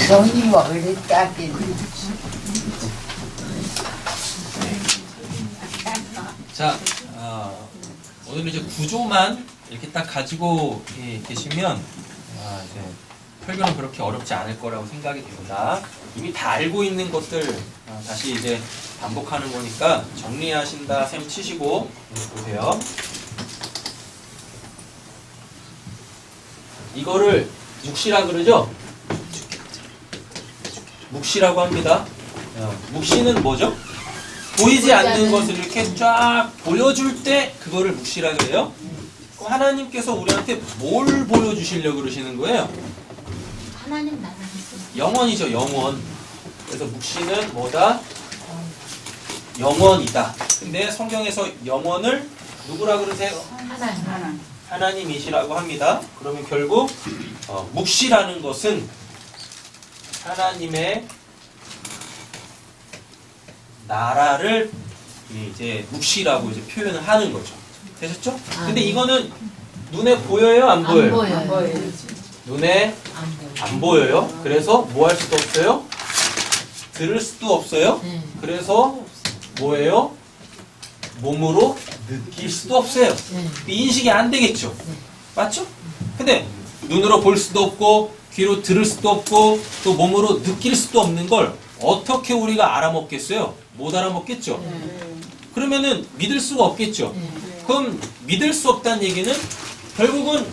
손이 머리 따긴. 자, 오늘 이제 구조만 이렇게 딱 가지고 계시면 이제 설교는 그렇게 어렵지 않을 거라고 생각이 됩니다. 이미 다 알고 있는 것들 다시 이제 반복하는 거니까 정리하신다 셈 치시고 보세요. 이거를 묵시라 그러죠? 묵시라고 합니다. 묵시는 뭐죠? 보이지 않는 것을 이렇게 쫙 보여줄 때 그거를 묵시라 그래요. 하나님께서 우리한테 뭘 보여주시려고 그러시는 거예요? 하나님 나라 영원이죠, 영원. 그래서 묵시는 뭐다? 영원이다. 근데 성경에서 영원을 누구라 그러세요? 하나님 하나님이시라고 합니다. 그러면 결국 묵시라는 것은 하나님의 나라를 이제 묵시라고 이제 표현을 하는 거죠. 되셨죠? 근데 이거는 눈에 보여요, 안 보여요? 안 보여요. 눈에 안 보여요. 그래서 뭐 할 수도 없어요? 들을 수도 없어요. 그래서 뭐예요? 몸으로 느낄 수도 없어요. 인식이 안 되겠죠. 맞죠? 근데 눈으로 볼 수도 없고 귀로 들을 수도 없고 또 몸으로 느낄 수도 없는 걸 어떻게 우리가 알아먹겠어요? 못 알아먹겠죠. 그러면은 믿을 수가 없겠죠. 그럼 믿을 수 없다는 얘기는 결국은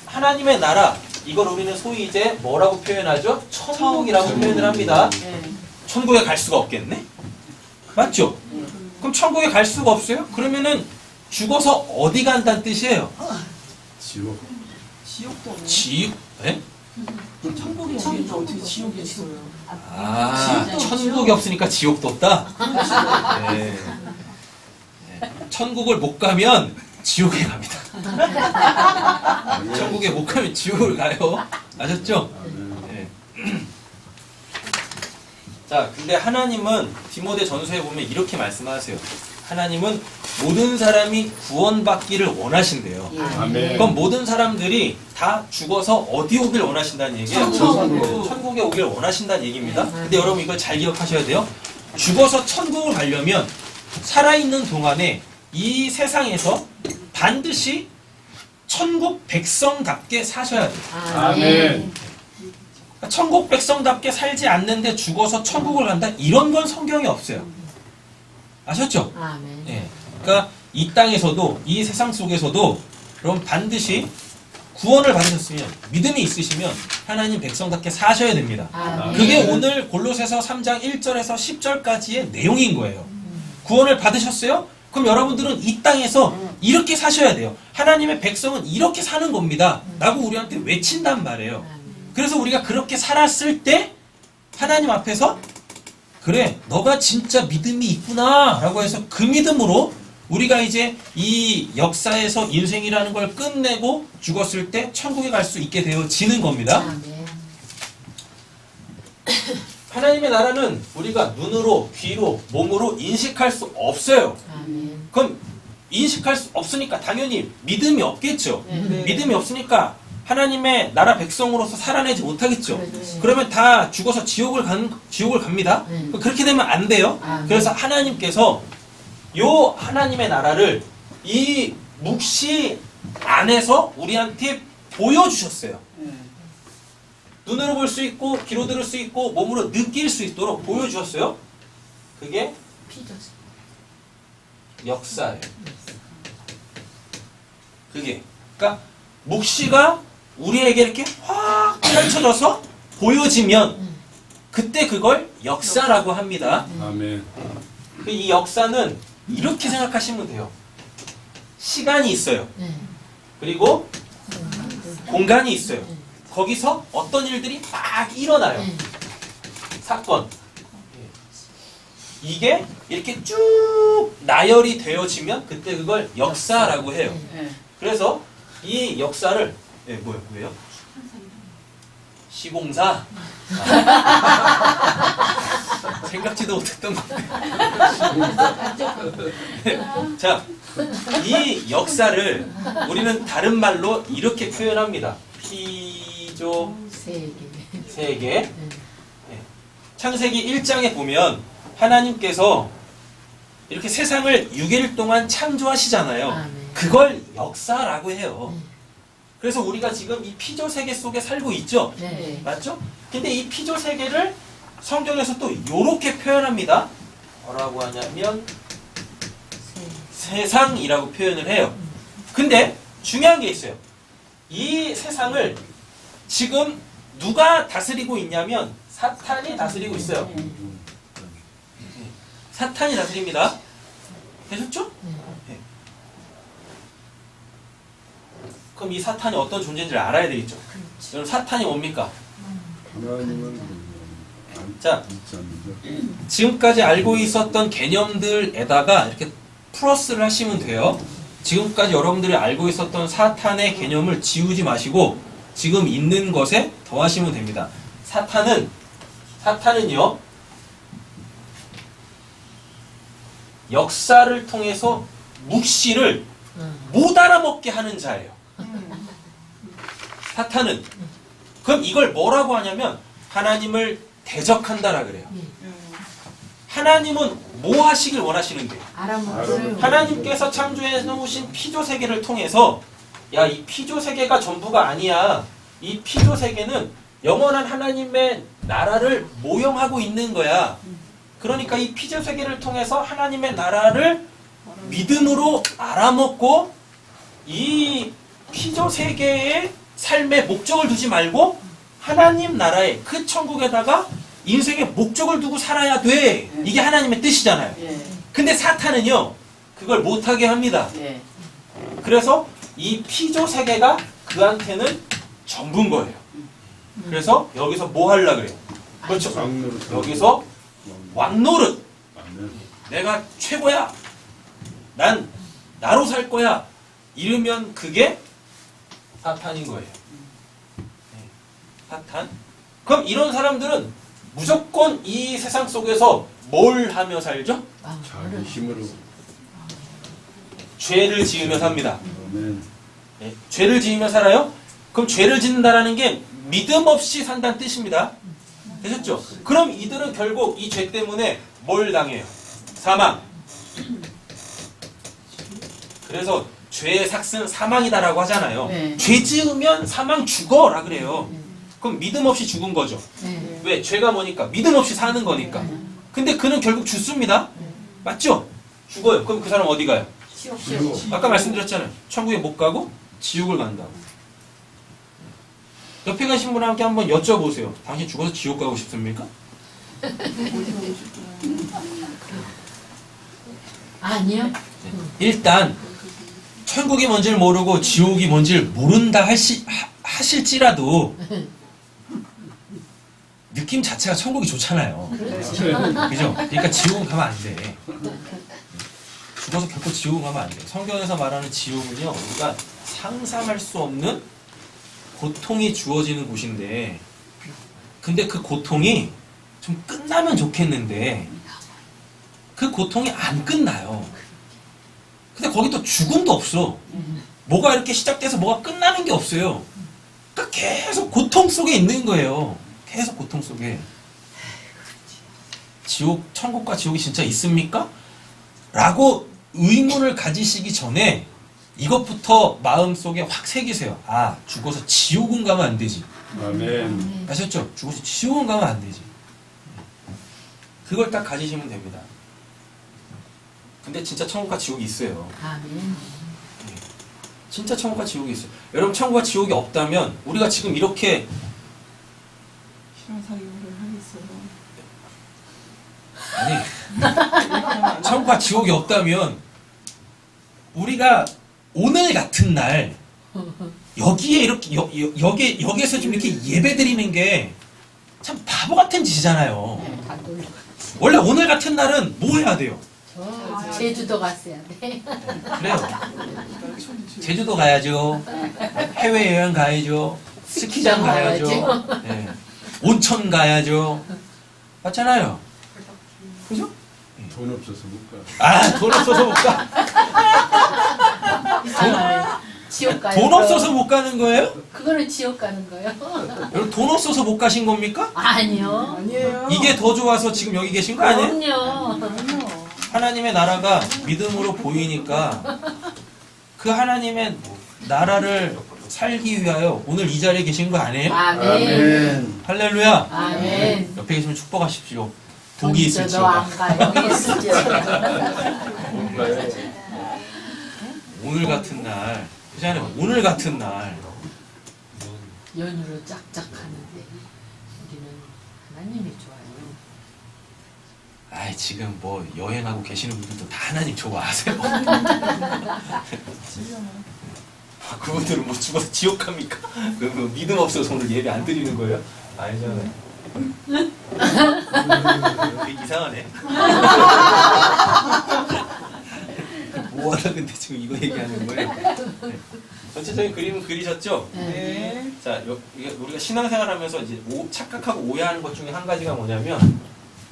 하나님의 나라, 이걸 우리는 소위 이제 뭐라고 표현하죠? 천국이라고 표현을 합니다. 천국에 갈 수가 없겠네? 맞죠? 그럼 천국에 갈 수가 없어요? 그러면은 죽어서 어디 간다는 뜻이에요? 지옥. 지옥도 없네. 지옥? 네? 천국이 없는데 어떻게 지옥이 있어요? 천국이 없으니까 지옥도 없다? 네. 천국을 못 가면 지옥에 갑니다. 천국에 못 가면 지옥을 가요. 아셨죠? 네. 자, 근데 하나님은 디모데 전서에 보면 이렇게 말씀하세요. 하나님은 모든 사람이 구원받기를 원하신대요. 아멘. 그럼 모든 사람들이 다 죽어서 어디 오길 원하신다는 얘기예요? 천국에 오길 원하신다는 얘기입니다. 근데 여러분 이걸 잘 기억하셔야 돼요. 죽어서 천국을 가려면 살아있는 동안에 이 세상에서 반드시 천국 백성답게 사셔야 돼요. 아멘. 천국 백성답게 살지 않는데 죽어서 천국을 간다? 이런 건 성경에 없어요. 아셨죠? 아멘. 예. 그러니까 이 땅에서도 이 세상 속에서도 그럼 반드시 구원을 받으셨으면 믿음이 있으시면 하나님 백성답게 사셔야 됩니다. 아멘. 그게 오늘 골로새서 3장 1절에서 10절까지의 내용인 거예요. 구원을 받으셨어요? 그럼 여러분들은 이 땅에서 이렇게 사셔야 돼요. 하나님의 백성은 이렇게 사는 겁니다. 라고 우리한테 외친단 말이에요. 그래서 우리가 그렇게 살았을 때 하나님 앞에서 그래, 너가 진짜 믿음이 있구나 라고 해서 그 믿음으로 우리가 이제 이 역사에서 인생이라는 걸 끝내고 죽었을 때 천국에 갈 수 있게 되어지는 겁니다. 아멘. 하나님의 나라는 우리가 눈으로, 귀로, 몸으로 인식할 수 없어요. 아멘. 그럼 인식할 수 없으니까 당연히 믿음이 없겠죠. 네. 믿음이 없으니까 하나님의 나라 백성으로서 살아내지 못하겠죠. 그렇지. 그러면 다 죽어서 지옥을 갑니다. 그렇게 되면 안 돼요. 아멘. 그래서 하나님께서 요 하나님의 나라를 이 묵시 안에서 우리한테 보여주셨어요. 눈으로 볼 수 있고 귀로 들을 수 있고 몸으로 느낄 수 있도록 보여주셨어요. 그게 피조스. 역사예요. 그게 그러니까 묵시가 우리에게 이렇게 확 펼쳐져서 보여지면 그때 그걸 역사라고 합니다. 아멘. 이 역사는 이렇게 생각하시면 돼요. 시간이 있어요. 그리고 공간이 있어요. 거기서 어떤 일들이 막 일어나요. 사건. 이게 이렇게 쭉 나열이 되어지면 그때 그걸 역사라고 해요. 그래서 이 역사를 뭐예요? 시공사? 생각지도 못했던 건데. 자, 이 역사를 우리는 다른 말로 이렇게 표현합니다. 피조 세계. 세계. 창세기 1장에 보면 하나님께서 이렇게 세상을 6일 동안 창조하시잖아요. 아, 네. 그걸 역사라고 해요. 그래서 우리가 지금 이 피조 세계 속에 살고 있죠. 네. 맞죠? 근데 이 피조 세계를 성경에서 또 이렇게 표현합니다. 뭐라고 하냐면 세상이라고 표현을 해요. 근데 중요한 게 있어요. 이 세상을 지금 누가 다스리고 있냐면 사탄이 다스리고 있어요. 사탄이 다스립니다. 되셨죠? 네. 그럼 이 사탄이 어떤 존재인지를 알아야 되겠죠. 여러분 사탄이 뭡니까? 하나님은 자, 믿지 않는다. 지금까지 알고 있었던 개념들에다가 이렇게 플러스를 하시면 돼요. 지금까지 여러분들이 알고 있었던 사탄의 개념을 지우지 마시고 지금 있는 것에 더하시면 됩니다. 사탄은요 역사를 통해서 묵시를 못 알아먹게 하는 자예요. 사탄은. 그럼 이걸 뭐라고 하냐면 하나님을 대적한다라 그래요. 하나님은 뭐 하시길 원하시는데요? 알아먹어요. 하나님께서 창조해 놓으신 피조 세계를 통해서 야, 이 피조 세계가 전부가 아니야. 이 피조 세계는 영원한 하나님의 나라를 모형하고 있는 거야. 그러니까 이 피조 세계를 통해서 하나님의 나라를 믿음으로 알아먹고 이 피조 세계의 삶의 목적을 두지 말고 하나님 나라의 그 천국에다가 인생의 목적을 두고 살아야 돼. 이게 하나님의 뜻이잖아요. 근데 사탄은요 그걸 못하게 합니다. 그래서 이 피조 세계가 그한테는 전부인 거예요. 그래서 여기서 뭐 하려고 그래요? 그렇죠. 왕노릇. 여기서 왕노릇. 맞네. 내가 최고야. 난 나로 살 거야. 이러면 그게 사탄인 거예요. 네. 사탄. 그럼 이런 사람들은 무조건 이 세상 속에서 뭘 하며 살죠? 자기 힘으로. 죄를 지으며 삽니다. 아멘. 네. 죄를 지으며 살아요? 그럼 죄를 짓는다라는 게 믿음 없이 산다는 뜻입니다. 되셨죠? 그럼 이들은 결국 이 죄 때문에 뭘 당해요? 사망. 그래서 죄의 삭은 사망이다라고 하잖아요. 네. 죄 지으면 사망 죽어라 그래요. 그럼 믿음 없이 죽은 거죠. 네. 왜? 죄가 뭐니까? 믿음 없이 사는 거니까. 근데 그는 결국 죽습니다. 맞죠? 죽어요. 그럼 그 사람 어디 가요? 지옥. 아까 말씀드렸잖아요. 천국에 못 가고 지옥을 간다고. 옆에 가신 분한테 한번 여쭤보세요. 당신 죽어서 지옥 가고 싶습니까? 아니요. 일단 천국이 뭔지를 모르고 지옥이 뭔지를 모른다 하실지라도 느낌 자체가 천국이 좋잖아요. 그죠? 그러니까 지옥은 가면 안 돼. 죽어서 결코 지옥은 가면 안 돼. 성경에서 말하는 지옥은요, 우리가 상상할 수 없는 고통이 주어지는 곳인데, 근데 그 고통이 좀 끝나면 좋겠는데, 그 고통이 안 끝나요. 근데 거기 또 죽음도 없어. 뭐가 이렇게 시작돼서 뭐가 끝나는 게 없어요. 그러니까 계속 고통 속에 있는 거예요. 계속 고통 속에. 지옥, 천국과 지옥이 진짜 있습니까? 라고 의문을 가지시기 전에 이것부터 마음속에 확 새기세요. 아, 죽어서 지옥은 가면 안 되지. 아멘. 아셨죠? 죽어서 지옥은 가면 안 되지. 그걸 딱 가지시면 됩니다. 근데 진짜 천국과 지옥이 있어요. 아멘. 진짜 천국과 지옥이 있어요. 여러분, 천국과 지옥이 없다면 우리가 지금 이렇게 신앙사유를 하겠어요. 아니 천국과 지옥이 없다면 우리가 오늘 같은 날 여기에 이렇게 여기에서 좀 이렇게 예배드리는 게 참 바보 같은 짓이잖아요. 다 놀러. 원래 오늘 같은 날은 뭐 해야 돼요? 저 제주도 갔어야 돼. 그래요. 제주도 가야죠. 해외여행 가야죠. 스키장 가야죠. 네. 온천 가야죠. 맞잖아요. 그죠? 돈 없어서 못 가. 아, 돈 없어서 못 가. 지옥 가요. 돈 없어서 못 가는 거예요? 그거는 지옥 가는 거예요. 여러분 돈 없어서 못 가신 겁니까? 아니요. 아니에요. 이게 더 좋아서 지금 여기 계신 거 아니에요? 그럼요. 아니요. 하나님의 나라가 믿음으로 보이니까 그 하나님의 나라를 살기 위하여 오늘 이 자리에 계신 거 아니에요? 아멘. 아멘. 할렐루야. 아멘. 옆에 계시면 축복하십시오. 복이 너 있을지어다. 안 가. 여기 있을지. 오늘 같은 날, 그잖아요. 오늘 같은 날. 연휴로 짝짝 하는데 우리는 하나님이 좋아요. 아이 지금 뭐 여행하고 계시는 분들도 다 하나님 좋아하세요. 그분들은 뭐 죽어서 지옥 갑니까? 그 믿음 없어서 오늘 예배 안 드리는 거예요? 아니잖아요. 이상하네. 뭐하다 근데 지금 이거 얘기하는 거예요? 네. 전체적인 그림은 그리셨죠? 네. 자, 이게 우리가 신앙생활하면서 이제 착각하고 오해하는 것 중에 한 가지가 뭐냐면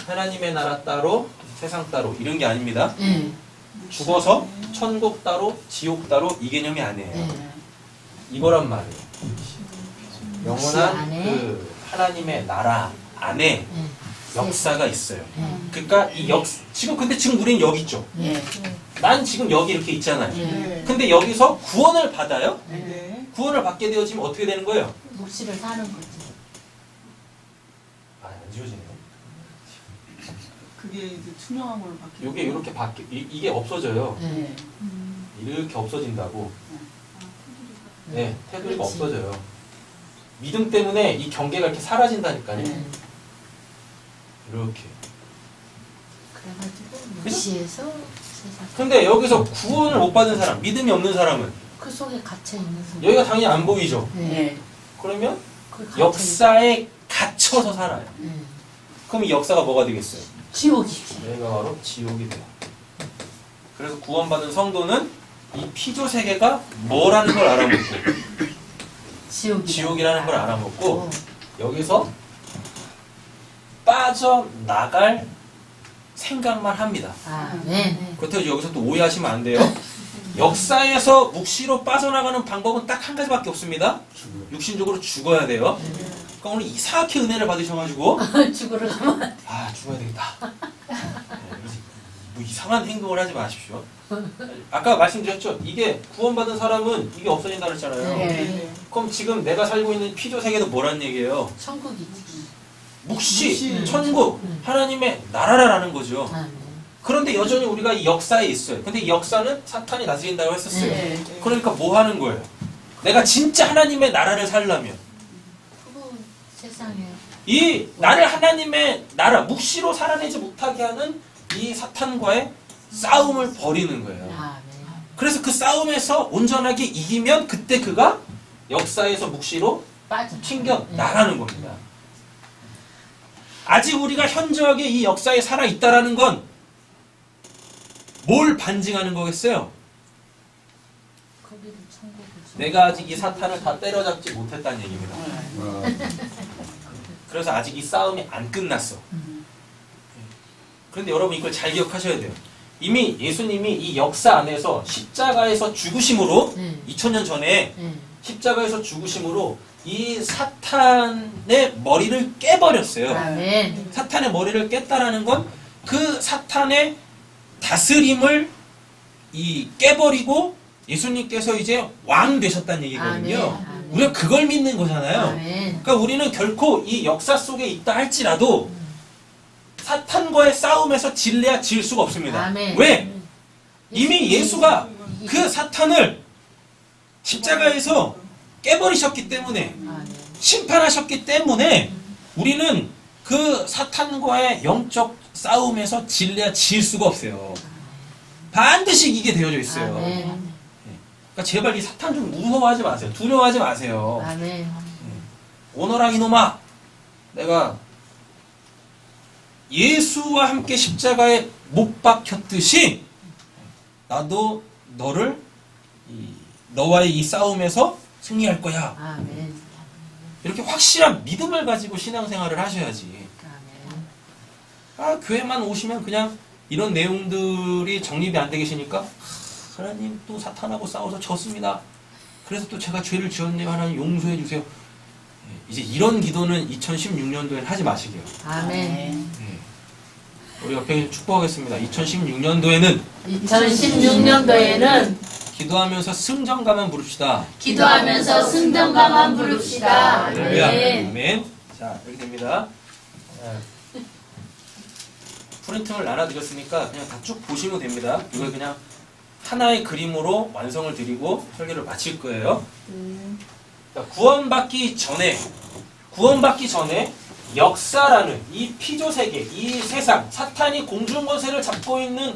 하나님의 나라 따로 세상 따로 이런 게 아닙니다. 네. 죽어서 천국 따로 지옥 따로 이 개념이 아니에요. 네. 이거란 말이에요. 영원한 안에? 그 하나님의 나라 안에 네. 역사가 있어요. 네. 그러니까 이 지금 근데 지금 우리는 여기 있죠. 네. 난 지금 여기 이렇게 있잖아요. 네. 근데 여기서 구원을 받아요. 네. 구원을 받게 되어지면 어떻게 되는 거예요? 묵시를 사는 거지. 안 지워지네요. 그게 이제 투명한 걸로 바뀌고. 이게 이렇게 이게 없어져요. 네. 이렇게 없어진다고. 네, 테두리가 그렇지. 없어져요. 믿음 때문에 이 경계가 이렇게 사라진다니까요. 네. 이렇게. 그래가지고 묵시에서 세상 근데 여기서 구원을 못 받은 사람, 믿음이 없는 사람은 그 속에 갇혀 있는 사람. 여기가 당연히 안 보이죠. 네. 그러면 그 갇혀 역사에 갇혀서 살아요. 있- 네. 그럼 이 역사가 뭐가 되겠어요? 지옥이지. 여기가 바로 지옥이 돼요. 그래서 구원받은 성도는 이 피조 세계가 뭐라는 걸 알아먹고 지옥이라는 걸 알아먹고 여기서 빠져나갈 생각만 합니다. 아, 네. 그렇다고 여기서 또 오해하시면 안 돼요. 역사에서 묵시로 빠져나가는 방법은 딱 한 가지밖에 없습니다. 죽어요. 육신적으로 죽어야 돼요. 그러니까 오늘 이상하게 은혜를 받으셔가지고 죽으러 가면 아 죽어야 되겠다. 뭐 이상한 행동을 하지 마십시오. 아까 말씀드렸죠. 이게 구원받은 사람은 이게 없어진다 그랬잖아요. 네. 그럼 지금 내가 살고 있는 피조 세계도 뭐란 얘기예요? 천국이지. 묵시, 묵시. 천국, 하나님의 나라라는 거죠. 아, 네. 그런데 여전히 우리가 이 역사에 있어요. 근데 이 역사는 사탄이 다스린다고 했었어요. 네. 그러니까 뭐 하는 거예요? 내가 진짜 하나님의 나라를 살려면 그거 세상에 이 나를 하나님의 나라, 묵시로 살아내지 못하게 하는 이 사탄과의 싸움을 벌이는 거예요. 아, 네. 그래서 그 싸움에서 온전하게 이기면 그때 그가 역사에서 묵시로 빠져. 튕겨 나가는 겁니다. 아직 우리가 현저하게 이 역사에 살아 있다라는 건 뭘 반증하는 거겠어요? 거기를 천국이죠. 내가 아직 이 사탄을 다 때려잡지 못했다는 얘기입니다. 와, 그래서 아직 이 싸움이 안 끝났어. 그런데 여러분 이걸 잘 기억하셔야 돼요. 이미 예수님이 이 역사 안에서 십자가에서 죽으심으로 2000년 전에 네. 십자가에서 죽으심으로 이 사탄의 머리를 깨버렸어요. 아멘. 사탄의 머리를 깼다라는 건 그 사탄의 다스림을 깨버리고 예수님께서 이제 왕 되셨다는 얘기거든요. 아멘. 우리가 그걸 믿는 거잖아요. 아멘. 그러니까 우리는 결코 이 역사 속에 있다 할지라도 사탄과의 싸움에서 질래야 질 수가 없습니다. 아멘. 왜? 이미 예수가 그 사탄을 십자가에서 깨버리셨기 때문에 아멘. 심판하셨기 때문에 우리는 그 사탄과의 영적 싸움에서 질래야 질 수가 없어요. 반드시 이기게 되어져 있어요. 아멘. 그러니까 제발 이 사탄 좀 무서워하지 마세요. 두려워하지 마세요. 아멘. 오너라 이놈아, 내가 예수와 함께 십자가에 못 박혔듯이 나도 너와의 이 싸움에서 승리할 거야. 아멘. 이렇게 확실한 믿음을 가지고 신앙생활을 하셔야지. 아멘. 아, 교회만 오시면 그냥 이런 내용들이 정립이 안 돼 계시니까 하나님 또 사탄하고 싸워서 졌습니다. 그래서 또 제가 죄를 지었네요. 하나님 용서해 주세요. 예, 이제 이런 기도는 2016년도에는 하지 마시게요. 아멘. 예. 우리 옆에 축복하겠습니다. 2016년도에는 2016년도에는 기도하면서 승전가만 부릅시다. 기도하면서 승전가만 부릅시다. 할렐루야. 아멘. 아멘. 자, 이렇게 됩니다. 프린팅을 나눠드렸으니까 그냥 다 쭉 보시면 됩니다. 이걸 그냥 하나의 그림으로 완성을 드리고 설교를 마칠 거예요. 자, 구원받기 전에 역사라는 이 피조세계, 이 세상, 사탄이 공중권세를 잡고 있는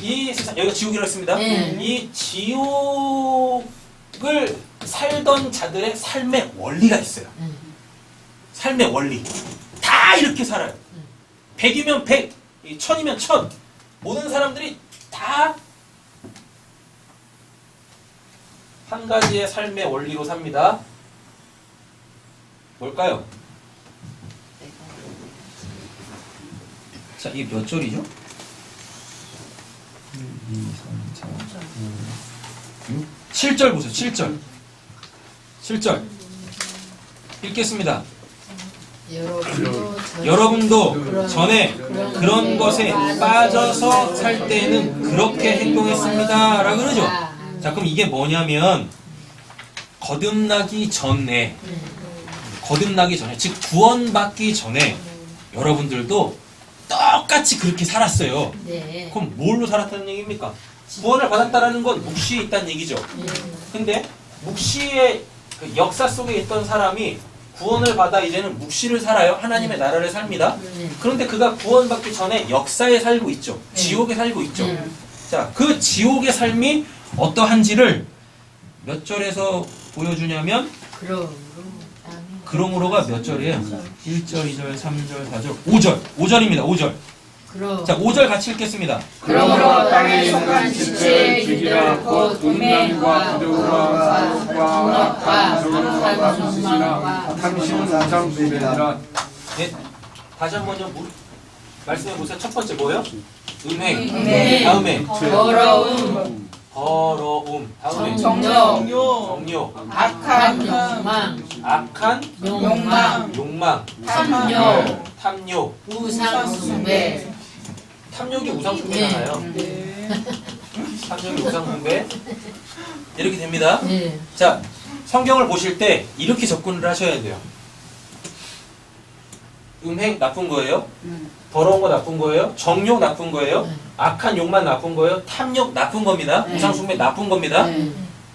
이 세상, 여기가 지옥이라고 했습니다. 이 지옥을 살던 자들의 삶의 원리가 있어요. 삶의 원리. 다 이렇게 살아요. 100이면 100, 1000이면 1000. 모든 사람들이 다 한 가지의 삶의 원리로 삽니다. 뭘까요? 자, 이게 몇 절이죠? 7절 보세요. 7절. 7절. 읽겠습니다. 여러분도 전에 그런 것에 빠져서 살 때에는 그렇게 행동했습니다. 라고 그러죠. 자, 그럼 이게 뭐냐면 거듭나기 전에, 즉 구원받기 전에 여러분들도 똑같이 그렇게 살았어요. 네. 그럼 뭘로 살았다는 얘기입니까? 구원을 받았다라는 건 묵시에 있다는 얘기죠. 근데 묵시의 그 역사 속에 있던 사람이 구원을 받아 이제는 묵시를 살아요. 하나님의 나라를 삽니다. 그런데 그가 구원받기 전에 역사에 살고 있죠. 지옥에 살고 있죠. 자, 그 지옥의 삶이 어떠한지를 몇 절에서 보여주냐면 그러므로가 몇 절이에요? 1절, 2절, 3절, 4절, 5절. 5절입니다. 5절. 자, 5절 같이 읽겠습니다. 그러므로 땅에 속한 지체의 주기라 곧 음행과 부정과 수고와 감성과 탐심은 우상숭배니라. 네, 다시 한번요. 말씀해 보세요. 첫 번째 뭐예요? 음행. 음행. 다음에 더러움, 다음에 정욕, 악한 욕망, 욕망, 탐욕, 우상숭배. 탐욕이 우상숭배잖아요. 탐욕이 우상숭배. 이렇게 됩니다. 네. 자, 성경을 보실 때 이렇게 접근을 하셔야 돼요. 음행 나쁜 거예요. 더러운 거 나쁜 거예요. 정욕 나쁜 거예요. 악한 욕만 나쁜 거예요. 탐욕 나쁜 겁니다. 우상숭배 나쁜 겁니다.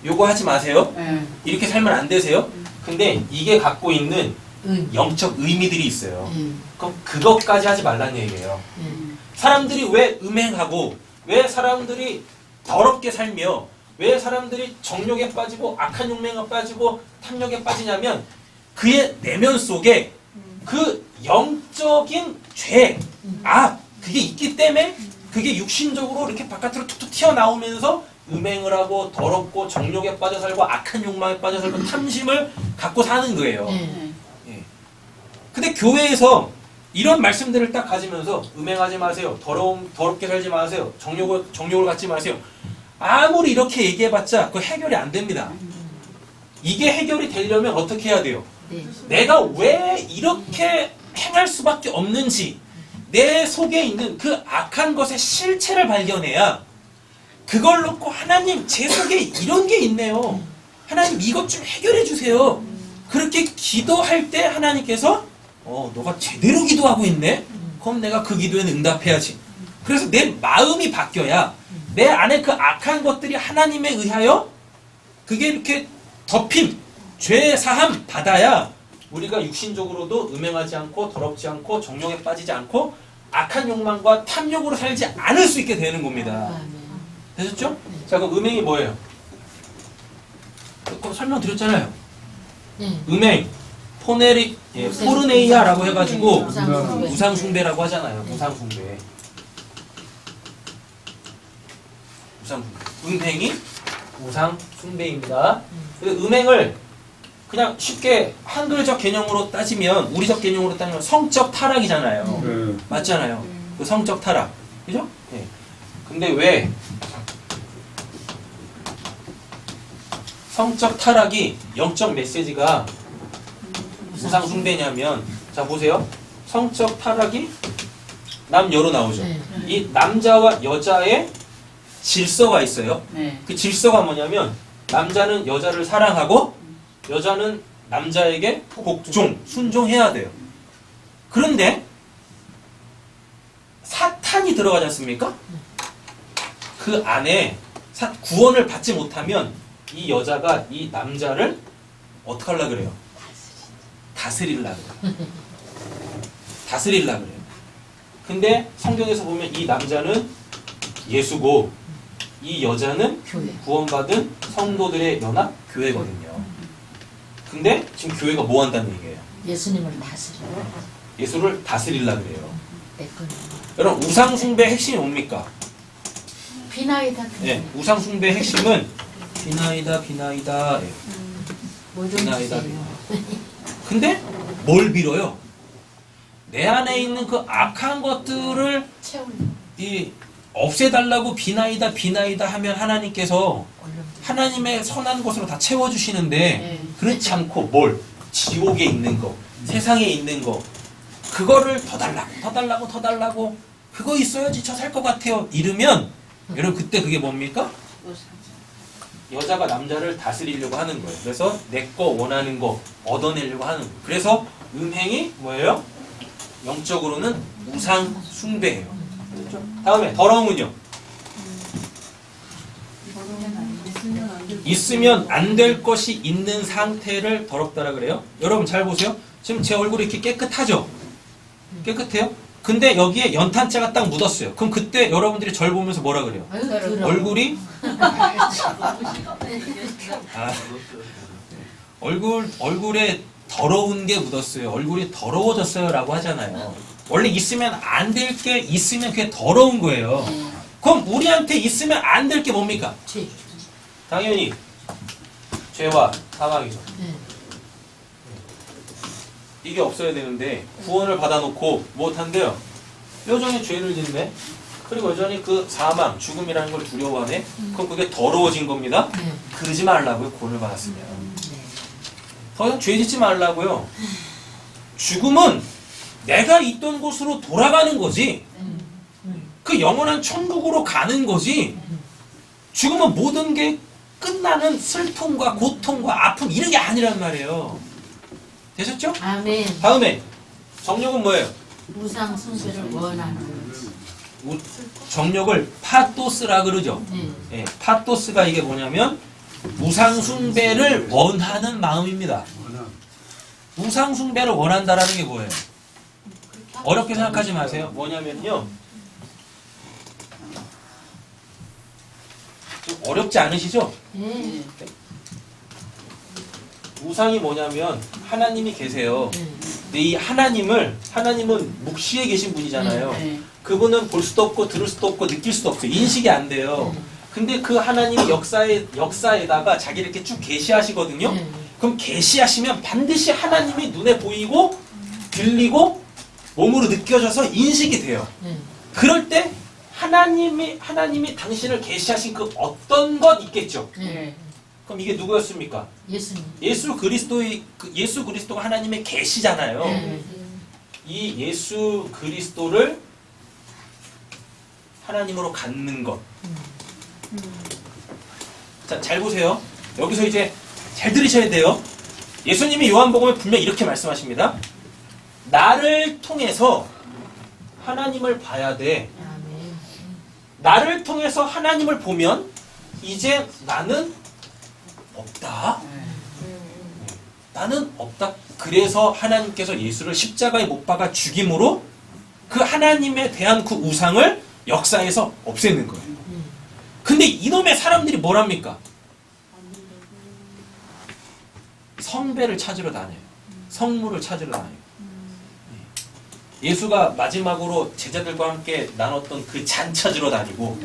요거 하지 마세요. 이렇게 살면 안 되세요. 근데 이게 갖고 있는 영적 의미들이 있어요. 그럼 그것까지 하지 말라는 얘기예요. 사람들이 왜 음행하고, 왜 사람들이 더럽게 살며, 왜 사람들이 정욕에 빠지고 악한 욕망에 빠지고 탐욕에 빠지냐면 그의 내면 속에 그 영적인 죄, 그게 있기 때문에 그게 육신적으로 이렇게 바깥으로 툭툭 튀어나오면서 음행을 하고 더럽고 정욕에 빠져 살고 악한 욕망에 빠져 살고 탐심을 갖고 사는 거예요. 예. 근데 교회에서 이런 말씀들을 딱 가지면서 음행하지 마세요. 더럽게 살지 마세요. 정욕을 갖지 마세요. 아무리 이렇게 얘기해봤자 그거 해결이 안 됩니다. 이게 해결이 되려면 어떻게 해야 돼요? 내가 왜 이렇게 행할 수밖에 없는지 내 속에 있는 그 악한 것의 실체를 발견해야 그걸 놓고 하나님 제 속에 이런 게 있네요. 하나님 이것 좀 해결해 주세요. 그렇게 기도할 때 하나님께서 너가 제대로 기도하고 있네? 그럼 내가 그 기도에는 응답해야지. 그래서 내 마음이 바뀌어야 내 안에 그 악한 것들이 하나님에 의하여 그게 이렇게 덮임, 죄 사함 받아야 우리가 육신적으로도 음행하지 않고 더럽지 않고 정욕에 빠지지 않고 악한 욕망과 탐욕으로 살지 않을 수 있게 되는 겁니다. 되셨죠? 자, 그럼 음행이 뭐예요? 그거 설명드렸잖아요. 음행, 포르네이아라고 해가지고 우상숭배라고 하잖아요. 우상숭배. 음행이 우상숭배입니다. 음행을 그냥 쉽게 한글적 개념으로 따지면, 우리적 개념으로 따지면 성적 타락이잖아요. 맞잖아요. 그 성적 타락. 그죠? 네. 근데 왜 성적 타락이 영적 메시지가 우상 숭배냐면, 자 보세요. 성적 타락이 남여로 나오죠. 네. 이 남자와 여자의 질서가 있어요. 네. 그 질서가 뭐냐면 남자는 여자를 사랑하고 여자는 남자에게 복종, 순종해야 돼요. 그런데 사탄이 들어가지 않습니까? 그 안에 구원을 받지 못하면 이 여자가 이 남자를 어떻게 하려고 그래요? 다스리려고 그래요. 다스리려고 그래요. 근데 성경에서 보면 이 남자는 예수고 이 여자는 교회. 구원받은 성도들의 연합 교회거든요. 근데 지금 교회가 뭐 한다는 얘기예요? 예수님을 다스려. 예수를 다스리려고 그래요. 내 거는 여러분 우상 숭배 핵심이 뭡니까? 비나이다. 네, 우상 숭배 핵심은 비나이다. 뭐좀 비나이다. 주세요. 근데 뭘 빌어요? 내 안에 있는 그 악한 것들을 채울려. 이 없애달라고 비나이다 하면 하나님께서 하나님의 선한 것으로 다 채워주시는데 네. 그렇지 않고 뭘? 지옥에 있는 거, 세상에 있는 거 그거를 더 달라고 그거 있어야지 저 살 것 같아요 이러면 여러분 그때 그게 뭡니까? 여자가 남자를 다스리려고 하는 거예요. 그래서 내 거 원하는 거 얻어내려고 하는 거예요. 그래서 음행이 뭐예요? 영적으로는 우상 숭배예요. 그렇죠? 다음에 더러움은요? 있으면 안 될 것이 있는 상태를 더럽다라 그래요. 여러분 잘 보세요. 지금 제 얼굴이 이렇게 깨끗하죠? 깨끗해요? 근데 여기에 연탄자가 딱 묻었어요. 그럼 그때 여러분들이 절 보면서 뭐라 그래요? 아유, 더러워. 얼굴이 얼굴에 더러운 게 묻었어요. 얼굴이 더러워졌어요라고 하잖아요. 원래 있으면 안 될 게 있으면 그게 더러운 거예요. 그럼 우리한테 있으면 안 될 게 뭡니까? 죄. 당연히 죄와 사망이죠. 네. 이게 없어야 되는데 구원을 받아놓고 못한대요. 여전히 죄를 짓네. 그리고 여전히 그 사망, 죽음이라는 걸 두려워하네. 그럼 그게 더러워진 겁니다. 네. 그러지 말라고요. 구원을 받았으면. 네. 더 이상 죄 짓지 말라고요. 죽음은 내가 있던 곳으로 돌아가는 거지. 그 영원한 천국으로 가는 거지. 죽음은 모든 게 끝나는 슬픔과 고통과 아픔 이런 게 아니란 말이에요. 되셨죠? 아멘. 다음에 정력은 뭐예요? 우상 숭배를 원하는. 정력을 파토스라 그러죠. 네. 예, 파토스가 이게 뭐냐면 우상 숭배를 원하는 마음입니다. 우상 숭배를 원한다라는 게 뭐예요? 어렵게 생각하지 마세요. 뭐냐면요. 좀 어렵지 않으시죠? 네. 우상이 뭐냐면 하나님이 계세요. 네. 근데 이 하나님은 묵시에 계신 분이잖아요. 네. 그분은 볼 수도 없고 들을 수도 없고 느낄 수도 없어요. 인식이 안 돼요. 근데 그 하나님이 역사에다가 자기를 이렇게 쭉 계시하시거든요. 네. 그럼 계시하시면 반드시 하나님이 눈에 보이고 들리고 몸으로 느껴져서 인식이 돼요. 네. 그럴 때 하나님이 당신을 계시하신 그 어떤 것 있겠죠. 네. 그럼 이게 누구였습니까? 예수님. 예수 그리스도가 하나님의 계시잖아요. 네. 이 예수 그리스도를 하나님으로 갖는 것. 자, 잘 보세요. 여기서 이제 잘 들으셔야 돼요. 예수님이 요한복음에 분명히 이렇게 말씀하십니다. 나를 통해서 하나님을 봐야 돼. 아멘. 나를 통해서 하나님을 보면 이제 나는 없다. 나는 없다. 그래서 하나님께서 예수를 십자가에 못 박아 죽임으로 그 하나님에 대한 그 우상을 역사에서 없애는 거예요. 근데 이놈의 사람들이 뭘 합니까? 성배를 찾으러 다녀요. 성물을 찾으러 다녀요. 예수가 마지막으로 제자들과 함께 나눴던 그 잔 찾으러 다니고,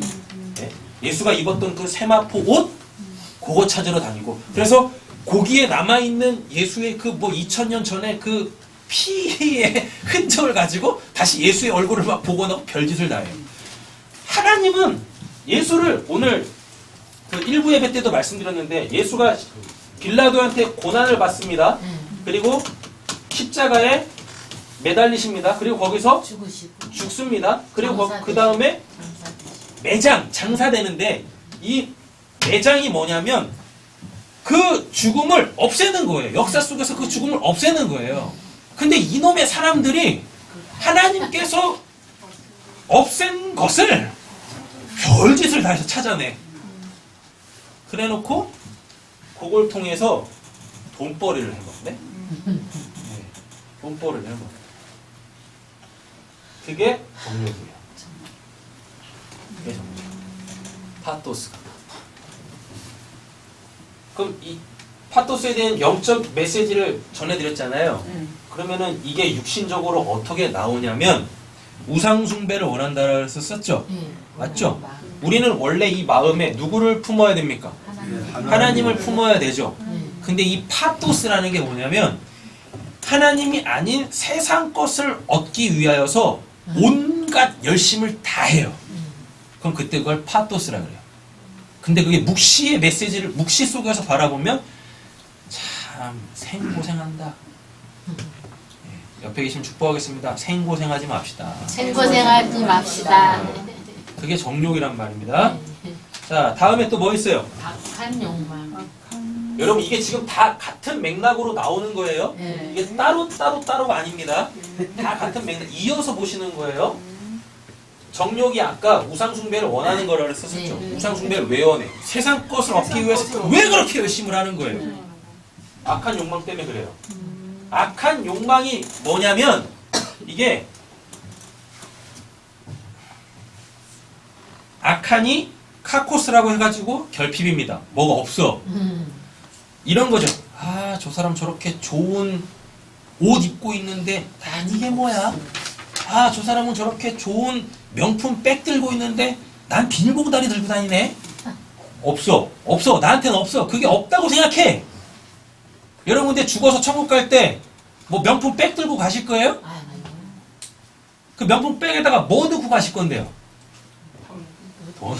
예수가 입었던 그 세마포 옷, 그거 찾으러 다니고, 그래서 거기에 남아있는 예수의 그 2000년 전에 그 피의 흔적을 가지고 다시 예수의 얼굴을 막 보고 나고 별짓을 다 해요. 하나님은 예수를 오늘 그 일부 예배 때도 말씀드렸는데 예수가 빌라도한테 고난을 받습니다. 그리고 십자가에 매달리십니다. 그리고 거기서 죽으시고 죽습니다. 그리고 그 다음에 장사되는데 이 매장이 뭐냐면 그 죽음을 없애는 거예요. 역사 속에서 그 죽음을 없애는 거예요. 근데 이놈의 사람들이 하나님께서 없앤 것을 별짓을 다 해서 찾아내. 그래놓고 그걸 통해서 돈벌이를 해먹네. 돈벌이를 해먹네. 그게 정욕이에요. 그게 정욕. 파토스가. 그럼 이 파토스에 대한 영적 메시지를 전해드렸잖아요. 그러면은 이게 육신적으로 어떻게 나오냐면 우상숭배를 원한다라고 해서 썼죠. 맞죠? 우리는 원래 이 마음에 누구를 품어야 됩니까? 하나님을 품어야 되죠. 근데 이 파토스라는 게 뭐냐면 하나님이 아닌 세상 것을 얻기 위하여서 온갖 열심을 다해요. 그럼 그때 그걸 파토스라 그래요. 근데 그게 묵시의 메시지를 묵시 속에서 바라보면 참 생고생한다. 옆에 계시면 축복하겠습니다. 생고생하지 맙시다. 생고생하지 맙시다. 그게 정욕이란 말입니다. 자, 다음에 또 뭐 있어요? 악한 욕망. 여러분 이게 지금 다 같은 맥락으로 나오는 거예요. 네. 이게 따로가 아닙니다. 다 같은 맥락 이어서 보시는 거예요. 정욕이 아까 우상숭배를 원하는 거라고 썼었죠. 네. 우상숭배를 왜 원해? 세상 것을 얻기 위해서 왜 그렇게 열심을 하는 거예요? 악한 욕망 때문에 그래요. 악한 욕망이 뭐냐면 이게 악한이 카코스라고 해가지고 결핍입니다. 뭐가 없어. 이런 거죠. 아, 저 사람 저렇게 좋은 옷 입고 있는데 난 이게 뭐야? 아, 저 사람은 저렇게 좋은 명품 백 들고 있는데 난 비닐봉다리 들고 다니네? 없어. 없어. 나한테는 없어. 그게 없다고 생각해. 여러분 근데 죽어서 천국 갈 때 뭐 명품 백 들고 가실 거예요? 그 명품 백에다가 뭐 넣고 가실 건데요? 돈.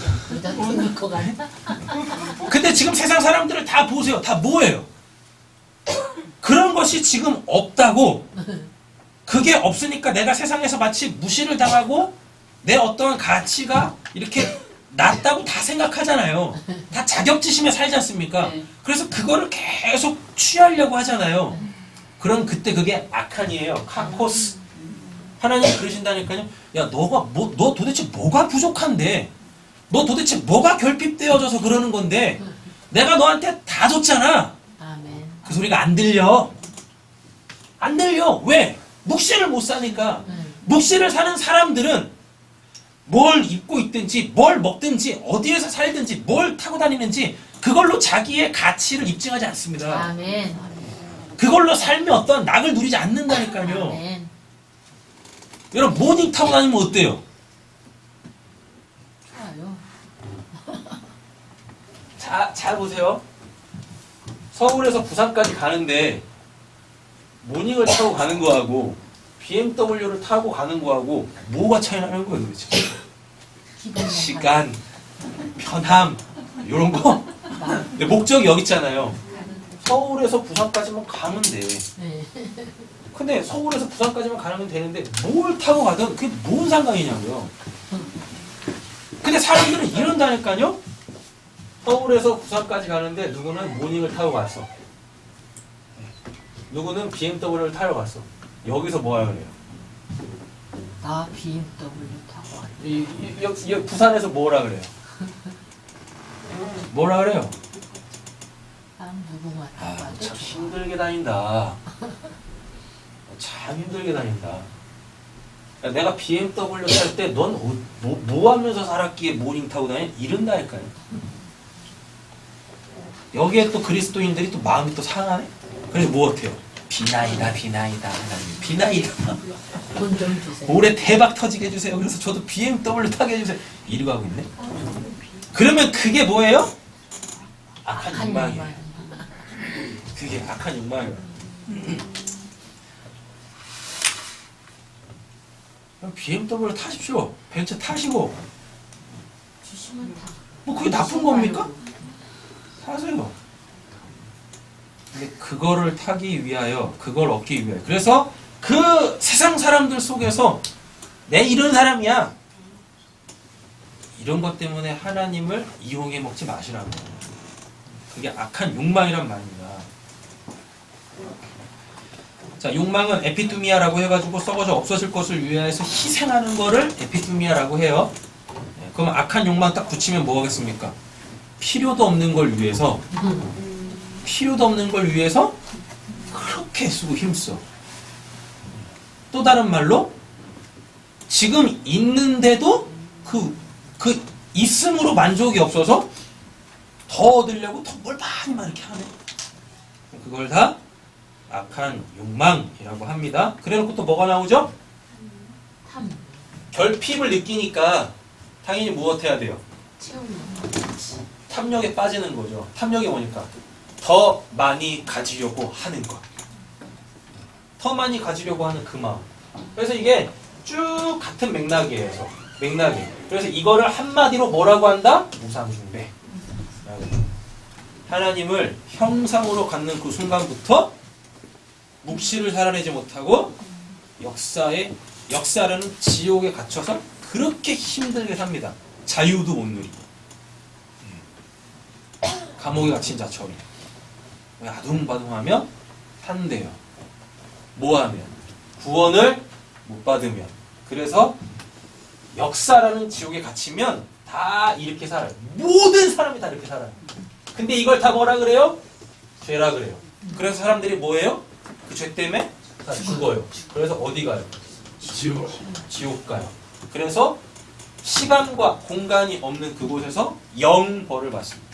넣고 간다. 근데 지금 세상 사람들을 다 보세요. 다 뭐예요? 그런 것이 지금 없다고. 그게 없으니까 내가 세상에서 마치 무시를 당하고 내 어떠한 가치가 이렇게 낮다고 다 생각하잖아요. 다 자격지심에 살지 않습니까? 그래서 그거를 계속 취하려고 하잖아요. 그럼 그때 그게 악한이에요. 카코스. 하나님 그러신다니까요. 야, 너 도대체 뭐가 부족한데? 너 도대체 뭐가 결핍되어져서 그러는 건데? 내가 너한테 다 줬잖아. 아멘. 그 소리가 안 들려. 안 들려. 왜? 묵시를 못 사니까. 묵시를 사는 사람들은 뭘 입고 있든지 뭘 먹든지 어디에서 살든지 뭘 타고 다니는지 그걸로 자기의 가치를 입증하지 않습니다. 아멘. 그걸로 삶의 어떤 낙을 누리지 않는다니까요. 아멘. 여러분 모닝 타고 다니면 어때요? 좋아요. 잘 보세요. 서울에서 부산까지 가는데 모닝을 타고 가는 거하고 BMW를 타고 가는 거하고 뭐가 차이 나는 거예요 도대체? 시간, 편함 이런 거? 근데 목적이 여기 있잖아요. 서울에서 부산까지만 가면 돼. 네. 근데 서울에서 부산까지만 가면 되는데 뭘 타고 가든 그게 뭔 상관이냐고요. 근데 사람들은 이런다니까요. 서울에서 부산까지 가는데 누구는 모닝을 타고 갔어. 누구는 BMW를 타러 갔어. 여기서 뭐 하려 그래요? 나 BMW 타고 왔다. 이 부산에서 뭐라 그래요? 뭐라 그래요? 난 무궁화 타고 아, 왔다. 참 힘들게 다닌다. 참 힘들게 다닌다. 야, 내가 BMW 탈 때 넌 뭐 하면서 살았기에 모닝 타고 다니? 이런다니까요. 여기에 또 그리스도인들이 또 마음이 또 상하네? 그래서 뭐 어때요? 비나이다. 돈 좀 주세요. 올해 대박 터지게 해주세요. 그래서 저도 BMW 타게 해주세요. 이러고 하고 있네. 그러면 그게 뭐예요? 악한 욕망이에요. 그게 악한 욕망이에요. 그럼 BMW 타십시오. 벤츠 타시고. 주시면 다. 뭐 그게 나쁜 겁니까? 사세요. 근데 그거를 타기 위하여, 그걸 얻기 위하여. 그래서 그 세상 사람들 속에서 내 이런 사람이야. 이런 것 때문에 하나님을 이용해 먹지 마시라고. 그게 악한 욕망이란 말입니다. 자, 욕망은 에피투미아라고 해가지고 썩어져 없어질 것을 위하여서 희생하는 거를 에피투미아라고 해요. 네, 그럼 악한 욕망 딱 붙이면 뭐 하겠습니까? 필요도 없는 걸 위해서 그렇게 애쓰고 힘써. 또 다른 말로 지금 있는데도 그 있음으로 만족이 없어서 더 얻으려고 더 뭘 많이 이렇게 하네. 그걸 다 악한 욕망이라고 합니다. 그래놓고 또 뭐가 나오죠? 탐. 결핍을 느끼니까 당연히 무엇해야 돼요? 채우는. 탐욕에 빠지는 거죠. 탐욕이 뭐니까? 더 많이 가지려고 하는 것. 더 많이 가지려고 하는 그 마음. 그래서 이게 쭉 같은 맥락이에요. 맥락이. 그래서 이거를 한마디로 뭐라고 한다? 무상숭배. 하나님을 형상으로 갖는 그 순간부터 묵시를 살아내지 못하고 역사라는 지옥에 갇혀서 그렇게 힘들게 삽니다. 자유도 못 누리고 감옥에 갇힌 자처럼 아둥바둥하며 산대요. 뭐하면? 구원을 못 받으면. 그래서 역사라는 지옥에 갇히면 다 이렇게 살아요. 모든 사람이 다 이렇게 살아요. 근데 이걸 다 뭐라 그래요? 죄라 그래요. 그래서 사람들이 뭐예요? 그 죄 때문에 다 죽어요. 그래서 어디 가요? 지옥 가요. 그래서 시간과 공간이 없는 그곳에서 영벌을 받습니다.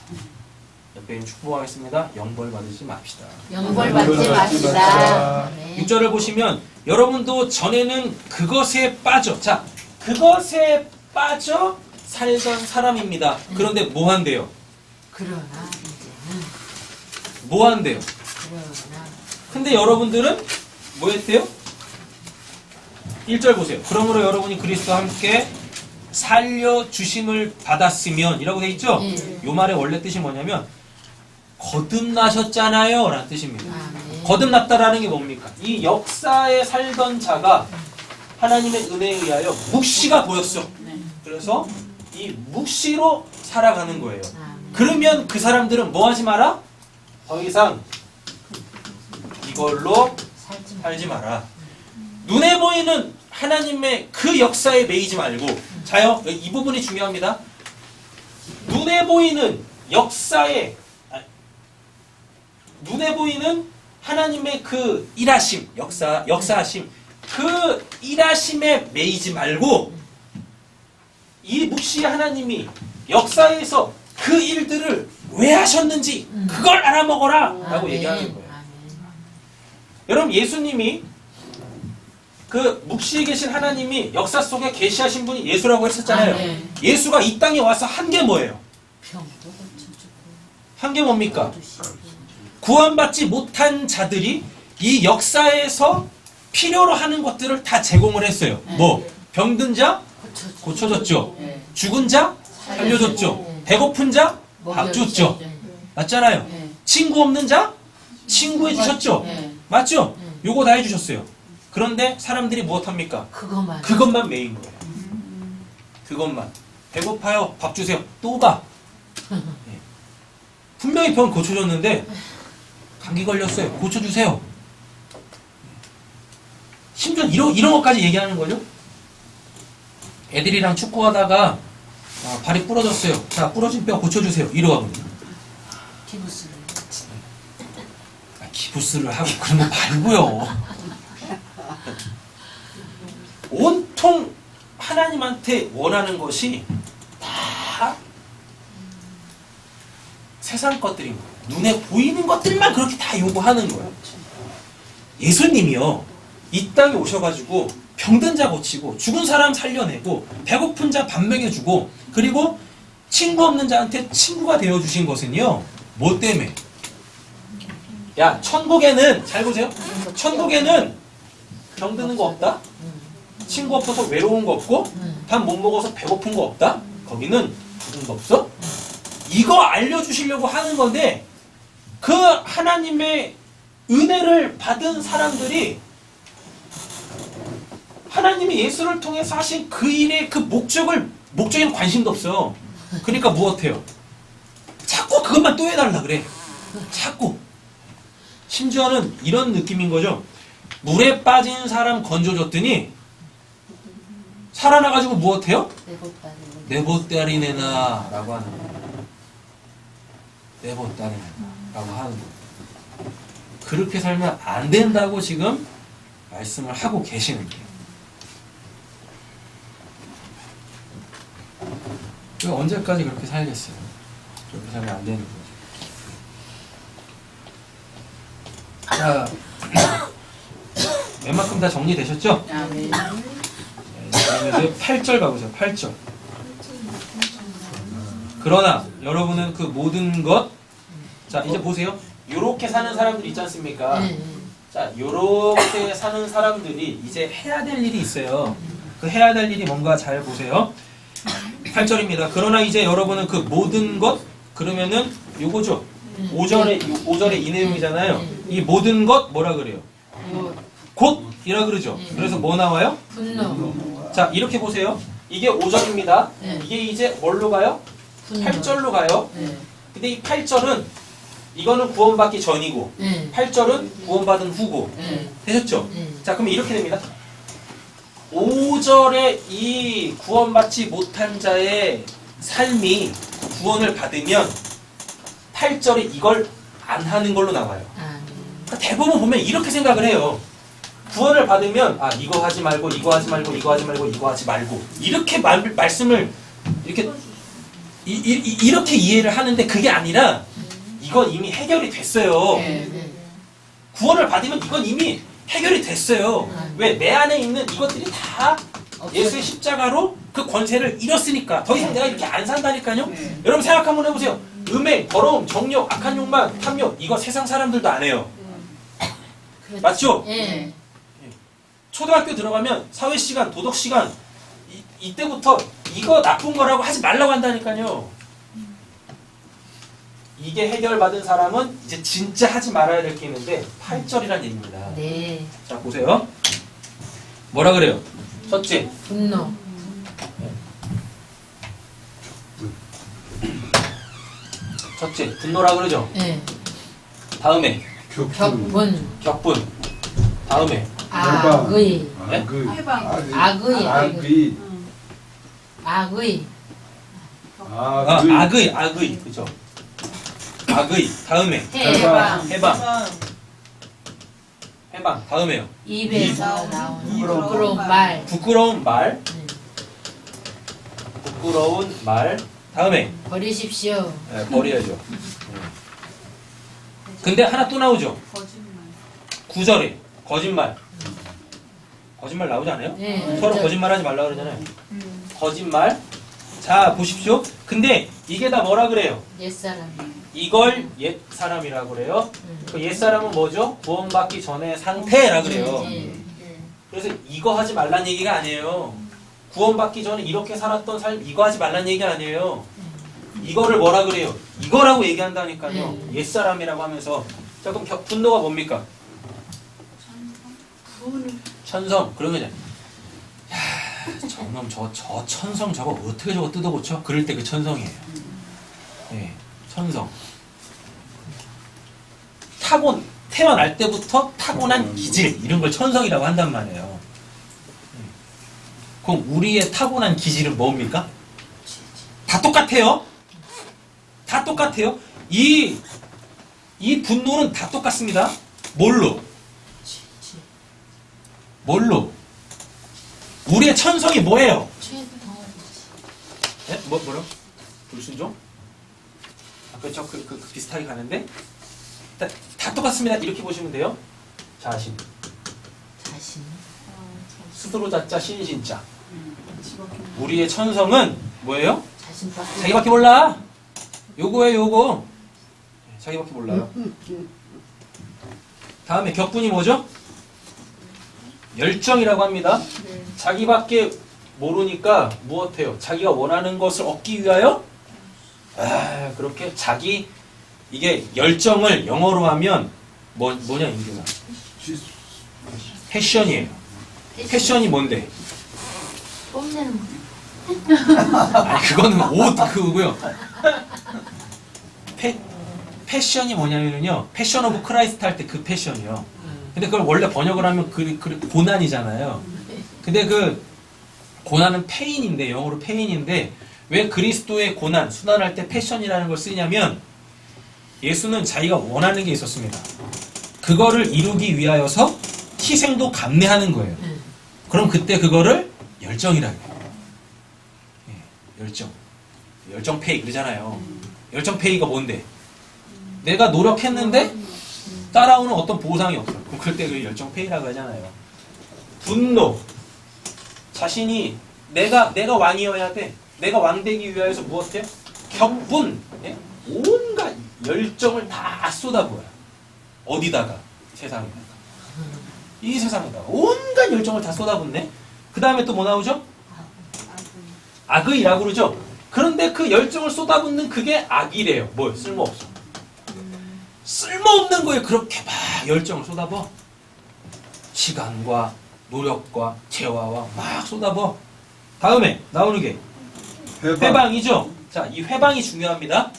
옆에 있는 축복하겠습니다. 영벌 받으지 맙시다. 영벌 받지 맙시다. 네. 6절을 보시면 여러분도 전에는 그것에 빠져. 자, 그것에 빠져 살던 사람입니다. 그런데 뭐 한대요? 그러나 이제는 뭐 한대요? 그러나 근데 여러분들은 뭐 했대요? 1절 보세요. 그러므로 여러분이 그리스도와 함께 살려주심을 받았으면 이라고 돼 있죠? 요 말의 원래 뜻이 뭐냐면 거듭나셨잖아요 라는 뜻입니다. 네. 거듭났다라는 게 뭡니까? 이 역사에 살던 자가 하나님의 은혜에 의하여 묵시가 보였어. 그래서 이 묵시로 살아가는 거예요. 그러면 그 사람들은 뭐 하지 마라? 더 이상 이걸로 살지 마라. 눈에 보이는 하나님의 그 역사에 매이지 말고, 자요, 이 부분이 중요합니다. 눈에 보이는 역사에, 눈에 보이는 하나님의 그 일하심, 역사하심, 그 일하심에 매이지 말고, 이 묵시의 하나님이 역사에서 그 일들을 왜 하셨는지 그걸 알아먹어라 라고 얘기하는 거예요. 여러분, 예수님이 그 묵시에 계신 하나님이 역사 속에 계시하신 분이 예수라고 했었잖아요. 예수가 이 땅에 와서 한 게 뭐예요? 한 게 뭡니까? 구원받지 못한 자들이 이 역사에서 필요로 하는 것들을 다 제공을 했어요. 뭐? 병든 자 고쳐줬죠. 죽은 자 살려줬죠. 배고픈 자 밥 줬죠. 맞잖아요. 친구 없는 자 친구해 주셨죠. 맞죠? 요거 다 해주셨어요. 그런데 사람들이 무엇합니까? 그것만 메인 거예요. 그것만. 배고파요. 밥 주세요. 또 가. 분명히 병 고쳐줬는데 감기 걸렸어요. 고쳐주세요. 심지어 이런 것까지 얘기하는 거죠. 애들이랑 축구하다가 발이 부러졌어요. 자, 부러진 뼈 고쳐주세요. 이러거든요. 기부스를 하고 그런 거 말고요. 온통 하나님한테 원하는 것이 다 세상 것들인 거예요. 눈에 보이는 것들만 그렇게 다 요구하는 거예요. 예수님이요, 이 땅에 오셔가지고 병든 자 고치고 죽은 사람 살려내고 배고픈 자 밥 먹여주고 그리고 친구 없는 자한테 친구가 되어주신 것은요, 뭐 때문에? 야, 천국에는, 잘 보세요. 천국에는 병드는 거 없다? 친구 없어서 외로운 거 없고 밥 못 먹어서 배고픈 거 없다? 거기는 죽은 거 없어? 이거 알려주시려고 하는 건데 그 하나님의 은혜를 받은 사람들이 하나님이 예수를 통해서 하신 그 일의 그 목적에는 관심도 없어요. 그러니까 무엇해요? 자꾸 그것만 또 해달라 그래. 자꾸. 심지어는 이런 느낌인 거죠. 물에 빠진 사람 건져줬더니 살아나가지고 무엇해요? 내 보따리 내놔 라고 하는 거예요. 내 보따리 내놔 라고 하는 거예요. 그렇게 살면 안 된다고 지금 말씀을 하고 계시는 거예요. 언제까지 그렇게 살겠어요? 그렇게 살면 안 되는 거죠. 자, 웬만큼 다 정리되셨죠? 아멘. 이제 8절 가보세요. 8절. 그러나 여러분은 그 모든 것, 자 이제 보세요. 요렇게 사는 사람들 있지 않습니까? 자, 요렇게 사는 사람들이 이제 해야 될 일이 있어요. 그 해야 될 일이 뭔가 잘 보세요. 8절입니다. 그러나 이제 여러분은 그 모든 것, 그러면은 요거죠. 5절에 이 내용이잖아요. 이 모든 것 뭐라 그래요? 곧이라 그러죠. 그래서 뭐 나와요? 분노. 자, 이렇게 보세요. 이게 5절입니다. 네. 이게 이제 뭘로 가요? 분노. 8절로 가요. 네. 근데 이 8절은 이거는 구원받기 전이고 네. 8절은 구원받은 후고. 네. 되셨죠? 네. 자, 그럼 이렇게 됩니다. 5절에 이 구원받지 못한 자의 삶이 구원을 받으면 8절에 이걸 안 하는 걸로 나와요. 그러니까 대부분 보면 이렇게 생각을 해요. 구원을 받으면 아 이거 하지 말고 이거 하지 말고 이거 하지 말고 이거 하지 말고 이렇게 말씀을 이렇게 이렇게 이해를 하는데 그게 아니라 이건 이미 해결이 됐어요. 구원을 받으면 이건 이미 해결이 됐어요. 왜? 내 안에 있는 이것들이 다 예수의 십자가로 그 권세를 잃었으니까 더 이상 내가 이렇게 안 산다니까요. 여러분 생각 한번 해보세요. 음행, 더러움, 정욕, 악한 욕망, 탐욕 이거 세상 사람들도 안 해요. 맞죠? 예. 초등학교 들어가면 사회시간, 도덕시간 이때부터 이거 나쁜 거라고 하지 말라고 한다니까요. 이게 해결받은 사람은 이제 진짜 하지 말아야 될 게 있는데 8절이란 얘기입니다. 네. 자 보세요. 뭐라 그래요? 첫째 분노. 첫째 분노라 그러죠. 예. 다음에 격분. 격분. 다음에 악의. 네? 악의. 악의. 악의. 악의 그죠? 악의. 다음에 해방. 해방. 다음에요. 입에서 나오는 부끄러운 말. 부끄러운 말. 부끄러운 말. 다음에 버리십시오. 네, 버려야죠. 근데 하나 또 나오죠. 9절에 거짓말. 거짓말 나오지 않아요? 네. 서로 거짓말하지 말라 그러잖아요. 거짓말. 자 보십시오. 근데 이게 다 뭐라 그래요? 옛사람. 이걸 옛 사람이라고 그래요. 그 옛 사람은 뭐죠? 구원받기 전의 상태라 그래요. 그래서 이거 하지 말란 얘기가 아니에요. 구원받기 전에 이렇게 살았던 삶 이거 하지 말란 얘기가 아니에요. 이거를 뭐라 그래요? 이거라고 얘기한다니까요. 옛 사람이라고 하면서. 자 그럼 분노가 뭡니까? 천성. 그러면 야 저놈 저 천성 저거 어떻게 저거 뜯어고쳐? 그럴 때 그 천성이에요. 네, 천성. 태어날 때부터 타고난 기질 이런 걸 천성이라고 한단 말이에요. 그럼 우리의 타고난 기질은 뭡니까? 다 똑같아요. 다 똑같아요. 이 분노는 다 똑같습니다. 뭘로? 우리의 천성이 뭐예요? 네? 뭐라? 불순종? 그렇죠. 그 비슷하게 가는데 다 똑같습니다. 이렇게 보시면 돼요. 자신. 스스로 자자 신신자. 우리의 천성은 뭐예요? 자기밖에 몰라. 요거예요, 요거. 자기밖에 몰라요. 다음에 격분이 뭐죠? 열정이라고 합니다. 자기밖에 모르니까 무엇해요? 자기가 원하는 것을 얻기 위하여 그렇게 자기 이게 열정을 영어로 하면 뭐냐 인규나 패션이에요. 패션이 뭔데? 뽐내는 거. 아니 그거는 옷 그거고요. 패션이 뭐냐면요. 패션 오브 크라이스트 할 때 그 패션이요. 근데 그걸 원래 번역을 하면 그 고난이잖아요. 근데 그 고난은 페인인데 영어로 페인인데 왜 그리스도의 고난, 순환할 때 패션이라는 걸 쓰냐면 예수는 자기가 원하는 게 있었습니다. 그거를 이루기 위하여서 희생도 감내하는 거예요. 그럼 그때 그거를 열정이라고 해요. 열정. 열정 페이 그러잖아요. 열정 페이가 뭔데? 내가 노력했는데 따라오는 어떤 보상이 없어. 그럼 그때 그 열정 페이라고 하잖아요. 분노. 자신이 내가 왕이어야 돼. 내가 왕 되기 위하여서 무엇해? 격분. 예? 온갖 열정을 다 쏟아부어요. 어디다가? 세상에다가. 이 세상에다가 온갖 열정을 다 쏟아붓네. 그 다음에 또 뭐 나오죠? 악의라고 그러죠. 그런데 그 열정을 쏟아붓는 그게 악이래요. 뭘? 쓸모없어. 쓸모없는 거에 그렇게 막 열정을 쏟아부어. 시간과 노력과 재화와 막 쏟아부어. 다음에 나오는 게 회방이죠. 자, 이 회방이 중요합니다.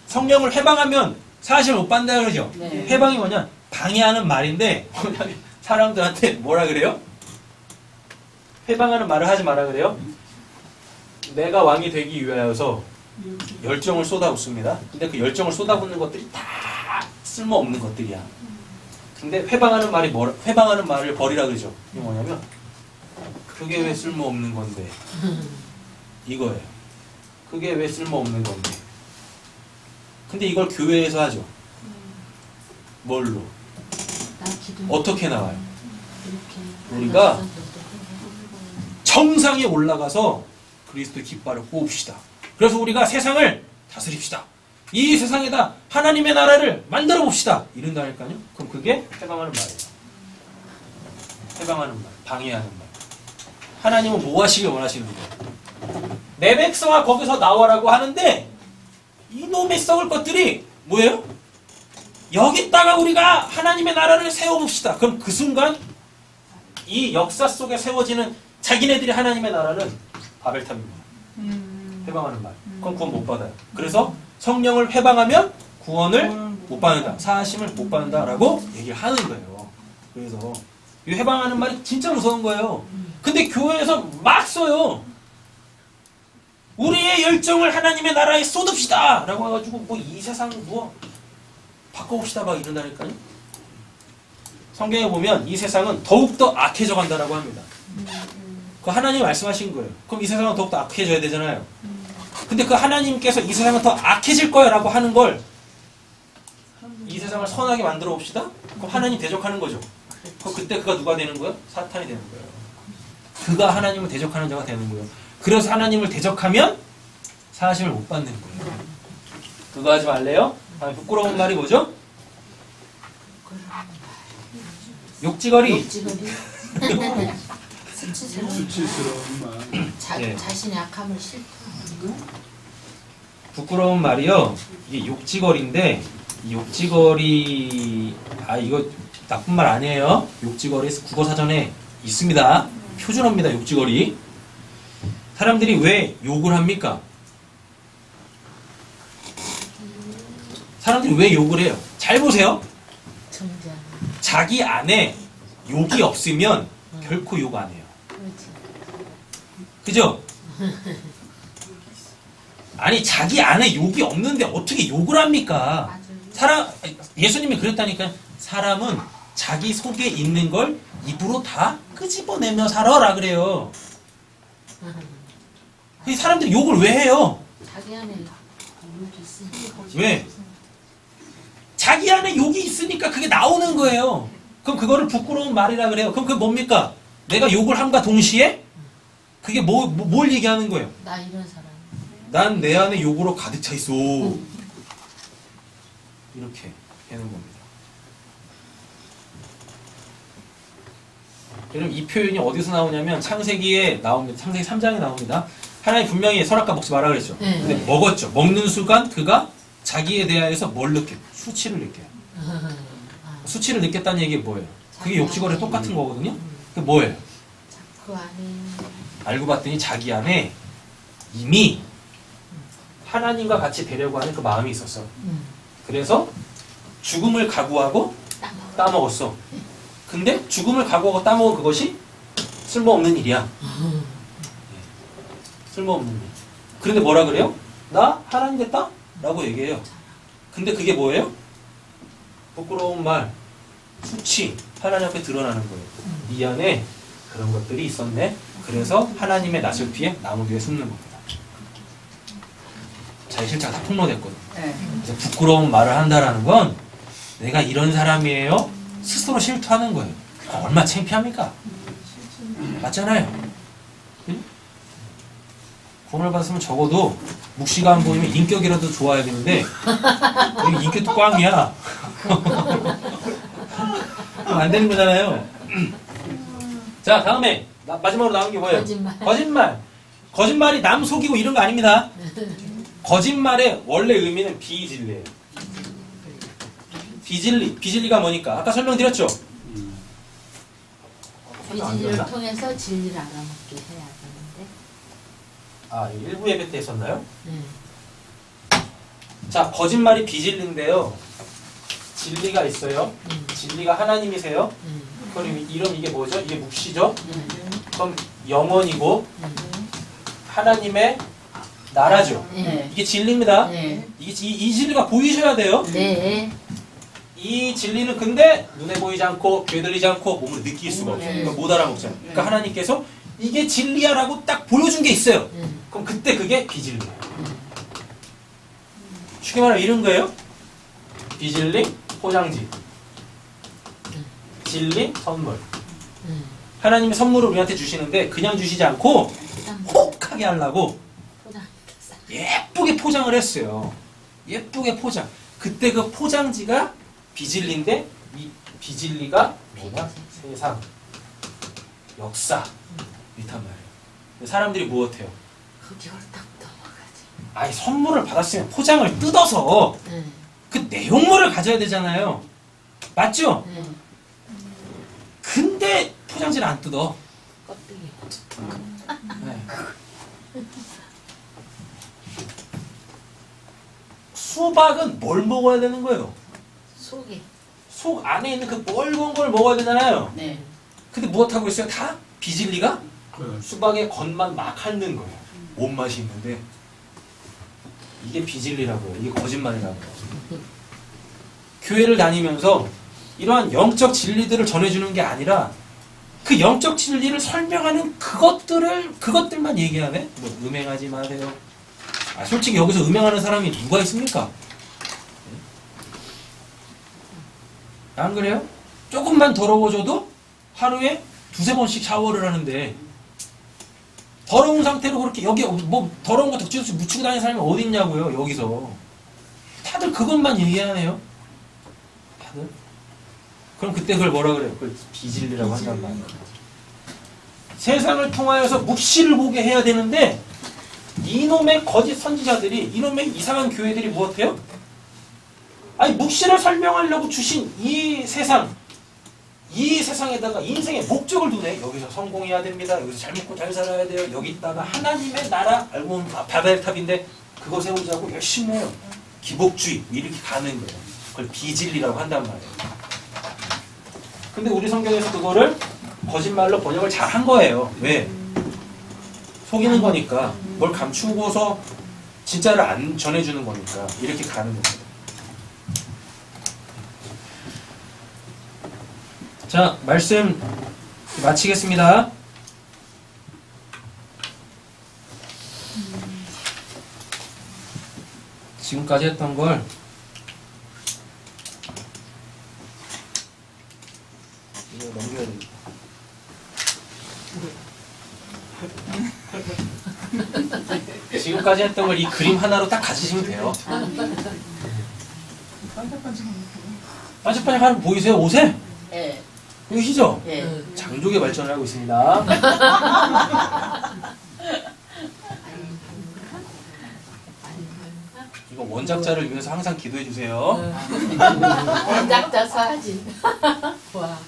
성령을 회방하면 사실 못 받는다 그러죠. 네. 회방이 뭐냐? 방해하는 말인데 사람들한테 뭐라 그래요? 회방하는 말을 하지 마라 그래요. 내가 왕이 되기 위하여서 열정을 쏟아붓습니다. 근데 그 열정을 쏟아붓는 것들이 다 쓸모없는 것들이야. 근데 회방하는 말을 버리라 그러죠. 이게 뭐냐면 그게 왜 쓸모없는 건데 이거예요. 그게 왜 쓸모없는 건데. 근데 이걸 교회에서 하죠. 뭘로? 어떻게 나와요? 우리가 정상에 올라가서 그리스도의 깃발을 꼽읍시다. 그래서 우리가 세상을 다스립시다. 이 세상에다 하나님의 나라를 만들어 봅시다. 이런다니까요. 그럼 그게 해방하는 말이에요. 해방하는 말, 방해하는 말. 하나님은 뭐 하시길 원하시는 거예요? 내 백성아 거기서 나와라고 하는데 이놈의 썩을 것들이 뭐예요? 여기다가 우리가 하나님의 나라를 세워봅시다. 그럼 그 순간 이 역사 속에 세워지는 자기네들이 하나님의 나라는 바벨탑입니다. 해방하는 말. 그럼 구원 못 받아요. 그래서 성령을 해방하면 구원을 못 받는다. 사하심을 못 받는다라고 얘기를 하는 거예요. 그래서 이 해방하는 말이 진짜 무서운 거예요. 근데 교회에서 막 써요. 우리의 열정을 하나님의 나라에 쏟읍시다 라고 해가지고 뭐 이 세상 뭐 바꿔봅시다 막 이런다니까요. 성경에 보면 이 세상은 더욱더 악해져 간다라고 합니다. 그 하나님이 말씀하신 거예요. 그럼 이 세상은 더욱더 악해져야 되잖아요. 근데 그 하나님께서 이 세상은 더 악해질 거야 라고 하는 걸 이 세상을 선하게 만들어 봅시다. 그럼 하나님 대적하는 거죠. 그럼 그때 그가 누가 되는 거예요? 사탄이 되는 거예요. 그가 하나님을 대적하는 자가 되는 거예요. 그래서 하나님을 대적하면 사하심을 못 받는 거예요. 그거 하지 말래요? 부끄러운 말이 뭐죠? 욕지거리. 수치스러운 말. 네. 자신의 악함을 실토하는 거. 부끄러운 말이요. 이게 욕지거리인데 이 욕지거리 이거 나쁜 말 아니에요. 욕지거리 국어사전에 있습니다. 표준어입니다. 욕지거리. 사람들이 왜 욕을 합니까? 사람들이 왜 욕을 해요? 잘 보세요. 정자. 자기 안에 욕이 없으면 결코 욕 안 해요. 그렇지. 그죠? 아니 자기 안에 욕이 없는데 어떻게 욕을 합니까? 예수님이 그랬다니까. 사람은 자기 속에 있는 걸 입으로 다 끄집어내며 살아라 그래요. 이 사람들이 욕을 왜 해요? 자기 안에 욕이 있으니까. 왜? 자기 안에 욕이 있으니까 그게 나오는 거예요. 그럼 그거를 부끄러운 말이라 그래요. 그럼 그게 뭡니까? 내가 욕을 함과 동시에 그게 뭘 얘기하는 거예요? 나 이런 사람. 난 내 안에 욕으로 가득 차 있어. 이렇게 되는 겁니다. 여러분 이 표현이 어디서 나오냐면 창세기에 나옵니다. 창세기 3장에 나옵니다. 하나님 분명히 선악과 먹지 마라 그랬죠. 네. 근데 먹었죠. 먹는 순간 그가 자기에 대하여서 뭘 느껴요? 수치를 느껴요. 수치를 느꼈다는 얘기 뭐예요? 그게 욕지거래 똑같은 거거든요. 그게 뭐예요? 그 안에 알고 봤더니 자기 안에 이미 하나님과 같이 되려고 하는 그 마음이 있었어. 그래서 죽음을 각오하고 따먹었어. 근데 죽음을 각오하고 따먹은 그것이 쓸모없는 일이야. 쓸모없는 일. 그런데 뭐라 그래요? 나 하나님 됐다? 라고 얘기해요. 근데 그게 뭐예요? 부끄러운 말, 수치, 하나님 앞에 드러나는 거예요. 이 안에 그런 것들이 있었네. 그래서 하나님의 낯을 피해 나무 뒤에 숨는 겁니다. 자기 실체가 다 폭로됐거든. 그래서 부끄러운 말을 한다라는 건 내가 이런 사람이에요. 스스로 실토하는 거예요. 얼마나 창피합니까? 맞잖아요. 응? 구원을 받았으면 적어도 묵시가 안 보이면 인격이라도 좋아야 되는데 여기 인격도 꽝이야. 그럼 안 되는 거잖아요. 자, 다음에 마지막으로 나온 게 뭐예요? 거짓말. 거짓말이 남 속이고 이런 거 아닙니다. 거짓말의 원래 의미는 비진리예요. 비진리가 뭐니까? 아까 설명드렸죠? 비진리를 통해서 진리를 알아먹게 해야 하는데. 아, 일부 예배 때 했었나요? 네. 자, 거짓말이 비진리인데요. 진리가 있어요. 진리가 하나님이세요. 그럼 이름 이게 뭐죠? 이게 묵시죠? 그럼 영원이고 하나님의 나라죠. 네. 이게 진리입니다. 네. 이 진리가 보이셔야 돼요. 네. 이 진리는 근데 눈에 보이지 않고 귀에 들리지 않고 몸으로 느낄 수가 없어요. 그러니까 못 알아먹잖아요. 그러니까 하나님께서 이게 진리야라고 딱 보여준 게 있어요. 그럼 그때 그게 비진리예요. 쉽게 말하면 이런 거예요. 비진리, 포장지. 진리, 선물. 하나님이 선물을 우리한테 주시는데 그냥 주시지 않고 혹하게 하려고 예쁘게 포장을 했어요. 예쁘게 포장. 그때 그 포장지가 비진리인데 이 비진리가 뭐냐? 세상, 역사 이단 말이에요. 사람들이 무엇해요? 그걸 딱 넘어가지. 아니 선물을 받았으면 포장을 뜯어서 그 내용물을 가져야 되잖아요. 맞죠? 근데 포장지를 안 뜯어. 껍데기. 네. 수박은 뭘 먹어야 되는 거예요? 속에. 속 안에 있는 그 뻘건 걸 먹어야 되잖아요. 네. 근데 무엇하고 있어요? 다 비진리가 그 수박의 겉만 막 핥는 거예요. 온 맛이 있는데 이게 비진리라고요. 이게 거짓말이라고요. 교회를 다니면서 이러한 영적 진리들을 전해주는 게 아니라 그 영적 진리를 설명하는 그것들만 얘기하네? 뭐 음행하지 마세요. 아, 솔직히 여기서 음행하는 사람이 누가 있습니까? 안 그래요? 조금만 더러워져도 하루에 두세 번씩 샤워를 하는데 더러운 상태로 그렇게 여기 뭐 더러운 거 덕지덕지 묻히고 다니는 사람이 어디 있냐고요. 여기서 다들 그것만 얘기하네요. 다들. 그럼 그때 그걸 뭐라 그래요? 그걸 비진리라고 한단 말이에요. 세상을 통하여서 묵시를 보게 해야 되는데 이놈의 거짓 선지자들이 이놈의 이상한 교회들이 무엇해요? 아니 묵시를 설명하려고 주신 이 세상에다가 인생의 목적을 두네. 여기서 성공해야 됩니다. 여기서 잘 먹고 잘 살아야 돼요. 여기 있다가 하나님의 나라 알고 보면 바벨 탑인데 그거 세우자고 열심히 해요. 기복주의 이렇게 가는 거예요. 그걸 비진리라고 한단 말이에요. 근데 우리 성경에서 그거를 거짓말로 번역을 잘 한 거예요. 왜? 속이는 거니까. 뭘 감추고서 진짜를 안 전해주는 거니까 이렇게 가는 거예요. 자, 말씀 마치겠습니다. 지금까지 했던 걸 이거 넘겨야 되겠다. 지금까지 했던 걸 이 그림 하나로 딱 가지시면 돼요. 반짝반짝하는 거 보이세요? 옷에? 예. 보이시죠? 예. 장족의 발전을 하고 있습니다. 원작자를 위해서 항상 기도해 주세요. 원작자 사진. 와.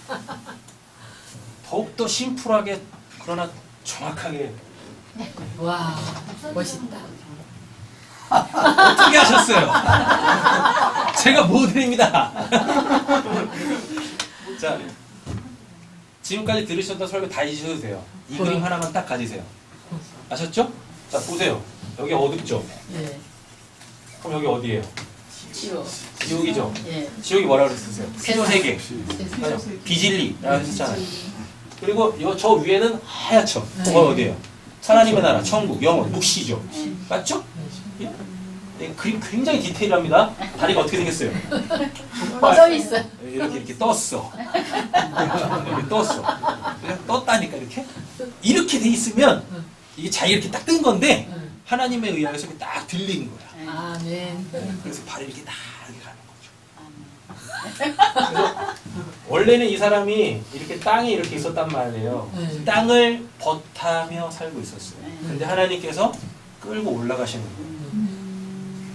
더욱더 심플하게 그러나 정확하게 와. 멋있다. 어떻게 하셨어요? 제가 모델입니다. 자, 지금까지 들으셨던 설교 다 잊으셔도 돼요. 이 그림 하나만 딱 가지세요. 아셨죠? 자, 보세요. 여기 어둡죠? 예. 그럼 여기 어디예요? 지옥. 지옥이죠? 예. 지옥이 뭐라고 그랬었어요? 피조 세계. 세상. 비진리라고 했었잖아요. 그리고 저 위에는 하얗죠? 그거 어디예요? 하나님의 나라, 천국, 영원, 묵시죠? 맞죠? 예? 네, 그림 굉장히 디테일합니다. 다리가 어떻게 생겼어요? 뻗어 있어. 이렇게 떴어. 이렇게 떴어. 그냥 떴다니까 이렇게 돼 있으면 이게 자기 이렇게 딱 뜬 건데 하나님에 의하여서 이렇게 딱 들린 거야. 아멘. 그래서 발이 이렇게 딱 이렇게 가는 거죠. 그래서 원래는 이 사람이 이렇게 땅에 이렇게 있었단 말이에요. 땅을 버타며 살고 있었어요. 근데 하나님께서 끌고 올라가시는 거예요.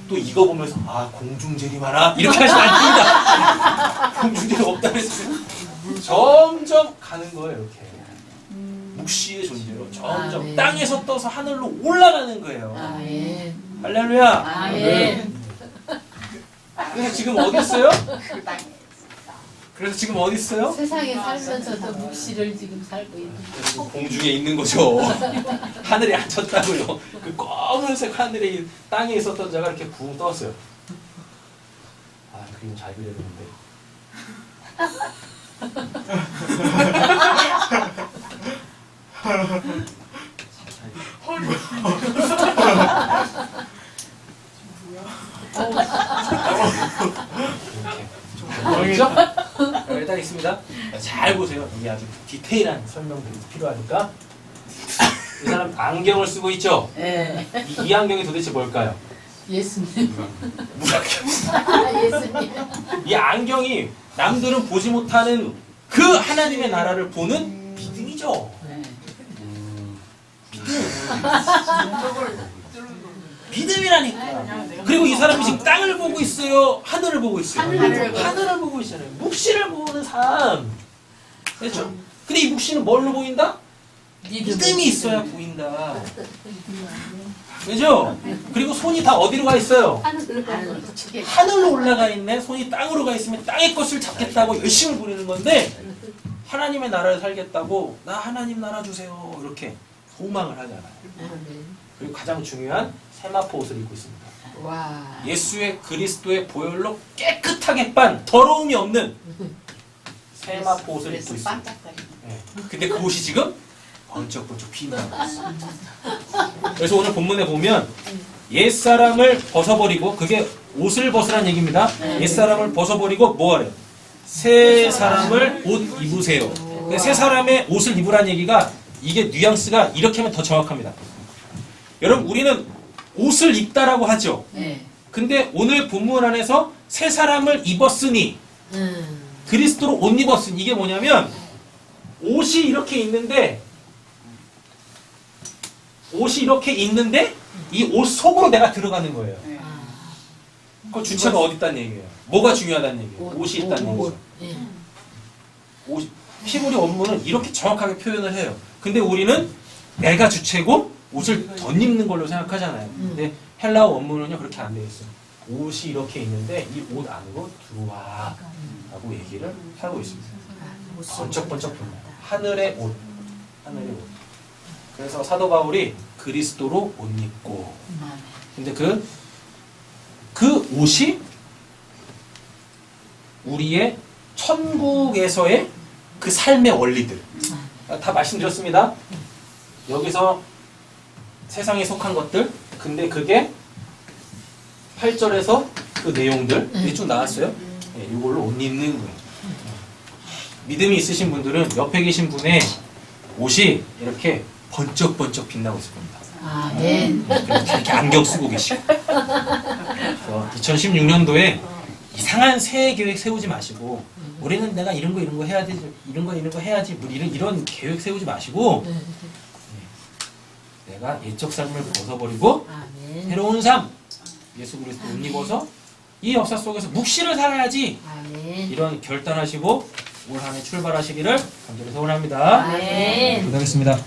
또 이거 보면서 아 공중젤이 많아 이렇게 하시면 안 됩니다. 공중젤이 없다 그랬어요. 점점 가는 거예요. 이렇게 묵시의 존재로 점점 아멘. 땅에서 떠서 하늘로 올라가는 거예요. 아멘. 할렐루야. 아멘. 그래서 지금 어디 있어요? 그래서 지금 어디 있어요? 세상에 살면서도 묵시를 지금 살고 있는. 공중에 있는 거죠. 하늘에 앉혔다고요. 그 검은색 하늘에 땅에 있었던 자가 이렇게 붕 떴어요. 아 그림 잘 그려야 되는데. 보이죠? 일단 있습니다. 잘 보세요. 이게 아주 디테일한 설명들이 필요하니까. 이 사람 안경을 쓰고 있죠? 예. 이 안경이 도대체 뭘까요? 예수님. 무안경. 예수님. 이 안경이 남들은 보지 못하는 그 하나님의 나라를 보는 믿음이죠. 믿음이라니까. 그리고 이 사람이 지금 땅을 보고 있어요? 하늘을 보고 있어요? 하늘을 보고 있잖아요. 묵시를 보는 삶. 그렇죠? 근데 이 묵시는 뭘로 보인다? 믿음이 있어야 보인다. 그죠? 그리고 손이 다 어디로 가 있어요? 하늘로 올라가 있네. 손이 땅으로 가 있으면 땅의 것을 잡겠다고 열심을 부리는 건데 하나님의 나라를 살겠다고 나 하나님 나라 주세요. 이렇게 소망을 하잖아요. 그리고 가장 중요한 세마포 옷을 입고 있습니다. 와. 예수의 그리스도의 보혈로 깨끗하게 빤 더러움이 없는 세마포 옷을 입고 있습니다. 네. 근데 그 옷이 지금 번쩍번쩍 피나고 있어요. 그래서 오늘 본문에 보면 옛사람을 벗어버리고 그게 옷을 벗으란 얘기입니다. 옛사람을 벗어버리고 뭐하래요? 새 사람을 옷 입으세요. 새 사람의 옷을 입으란 얘기가 이게 뉘앙스가 이렇게 하면 더 정확합니다. 여러분 우리는 옷을 입다라고 하죠. 네. 근데 오늘 본문 안에서 새 사람을 입었으니 그리스도로 옷 입었으니 이게 뭐냐면 옷이 이렇게 있는데 이 옷 속으로 내가 들어가는 거예요. 그 주체가 어디 있다는 얘기예요. 뭐가 중요하다는 얘기예요. 옷이 있다는 얘기죠. 옷, 히브리 원문은 이렇게 정확하게 표현을 해요. 근데 우리는 내가 주체고 옷을 덧입는 걸로 생각하잖아요. 근데 헬라어 원문은요 그렇게 안 되어 있어요. 옷이 이렇게 있는데 이 옷 안으로 들어와 라고 얘기를 하고 있습니다. 번쩍번쩍 빛나요. 하늘의 옷. 그래서 사도 바울이 그리스도로 옷 입고 근데 그 옷이 우리의 천국에서의 그 삶의 원리들 다 말씀드렸습니다. 여기서 세상에 속한 것들 근데 그게 8절에서 그 내용들 이게 좀 나왔어요. 네, 이걸로 옷 입는 거예요. 믿음이 있으신 분들은 옆에 계신 분의 옷이 이렇게 번쩍번쩍 빛나고 있을 겁니다. 아멘. 이렇게 안경 쓰고 계시고 2016년도에 이상한 새해 계획 세우지 마시고 올해는 내가 이런 거 해야 되지 이런 거 해야지 뭐 이런 계획 세우지 마시고 내가 옛적 삶을 벗어버리고 아멘. 새로운 삶 예수 그리스도 옷 입어서 이 역사 속에서 묵시를 살아야지 아멘. 이런 결단하시고 올 한 해 출발하시기를 간절히 소원합니다. 아멘. 기도하겠습니다.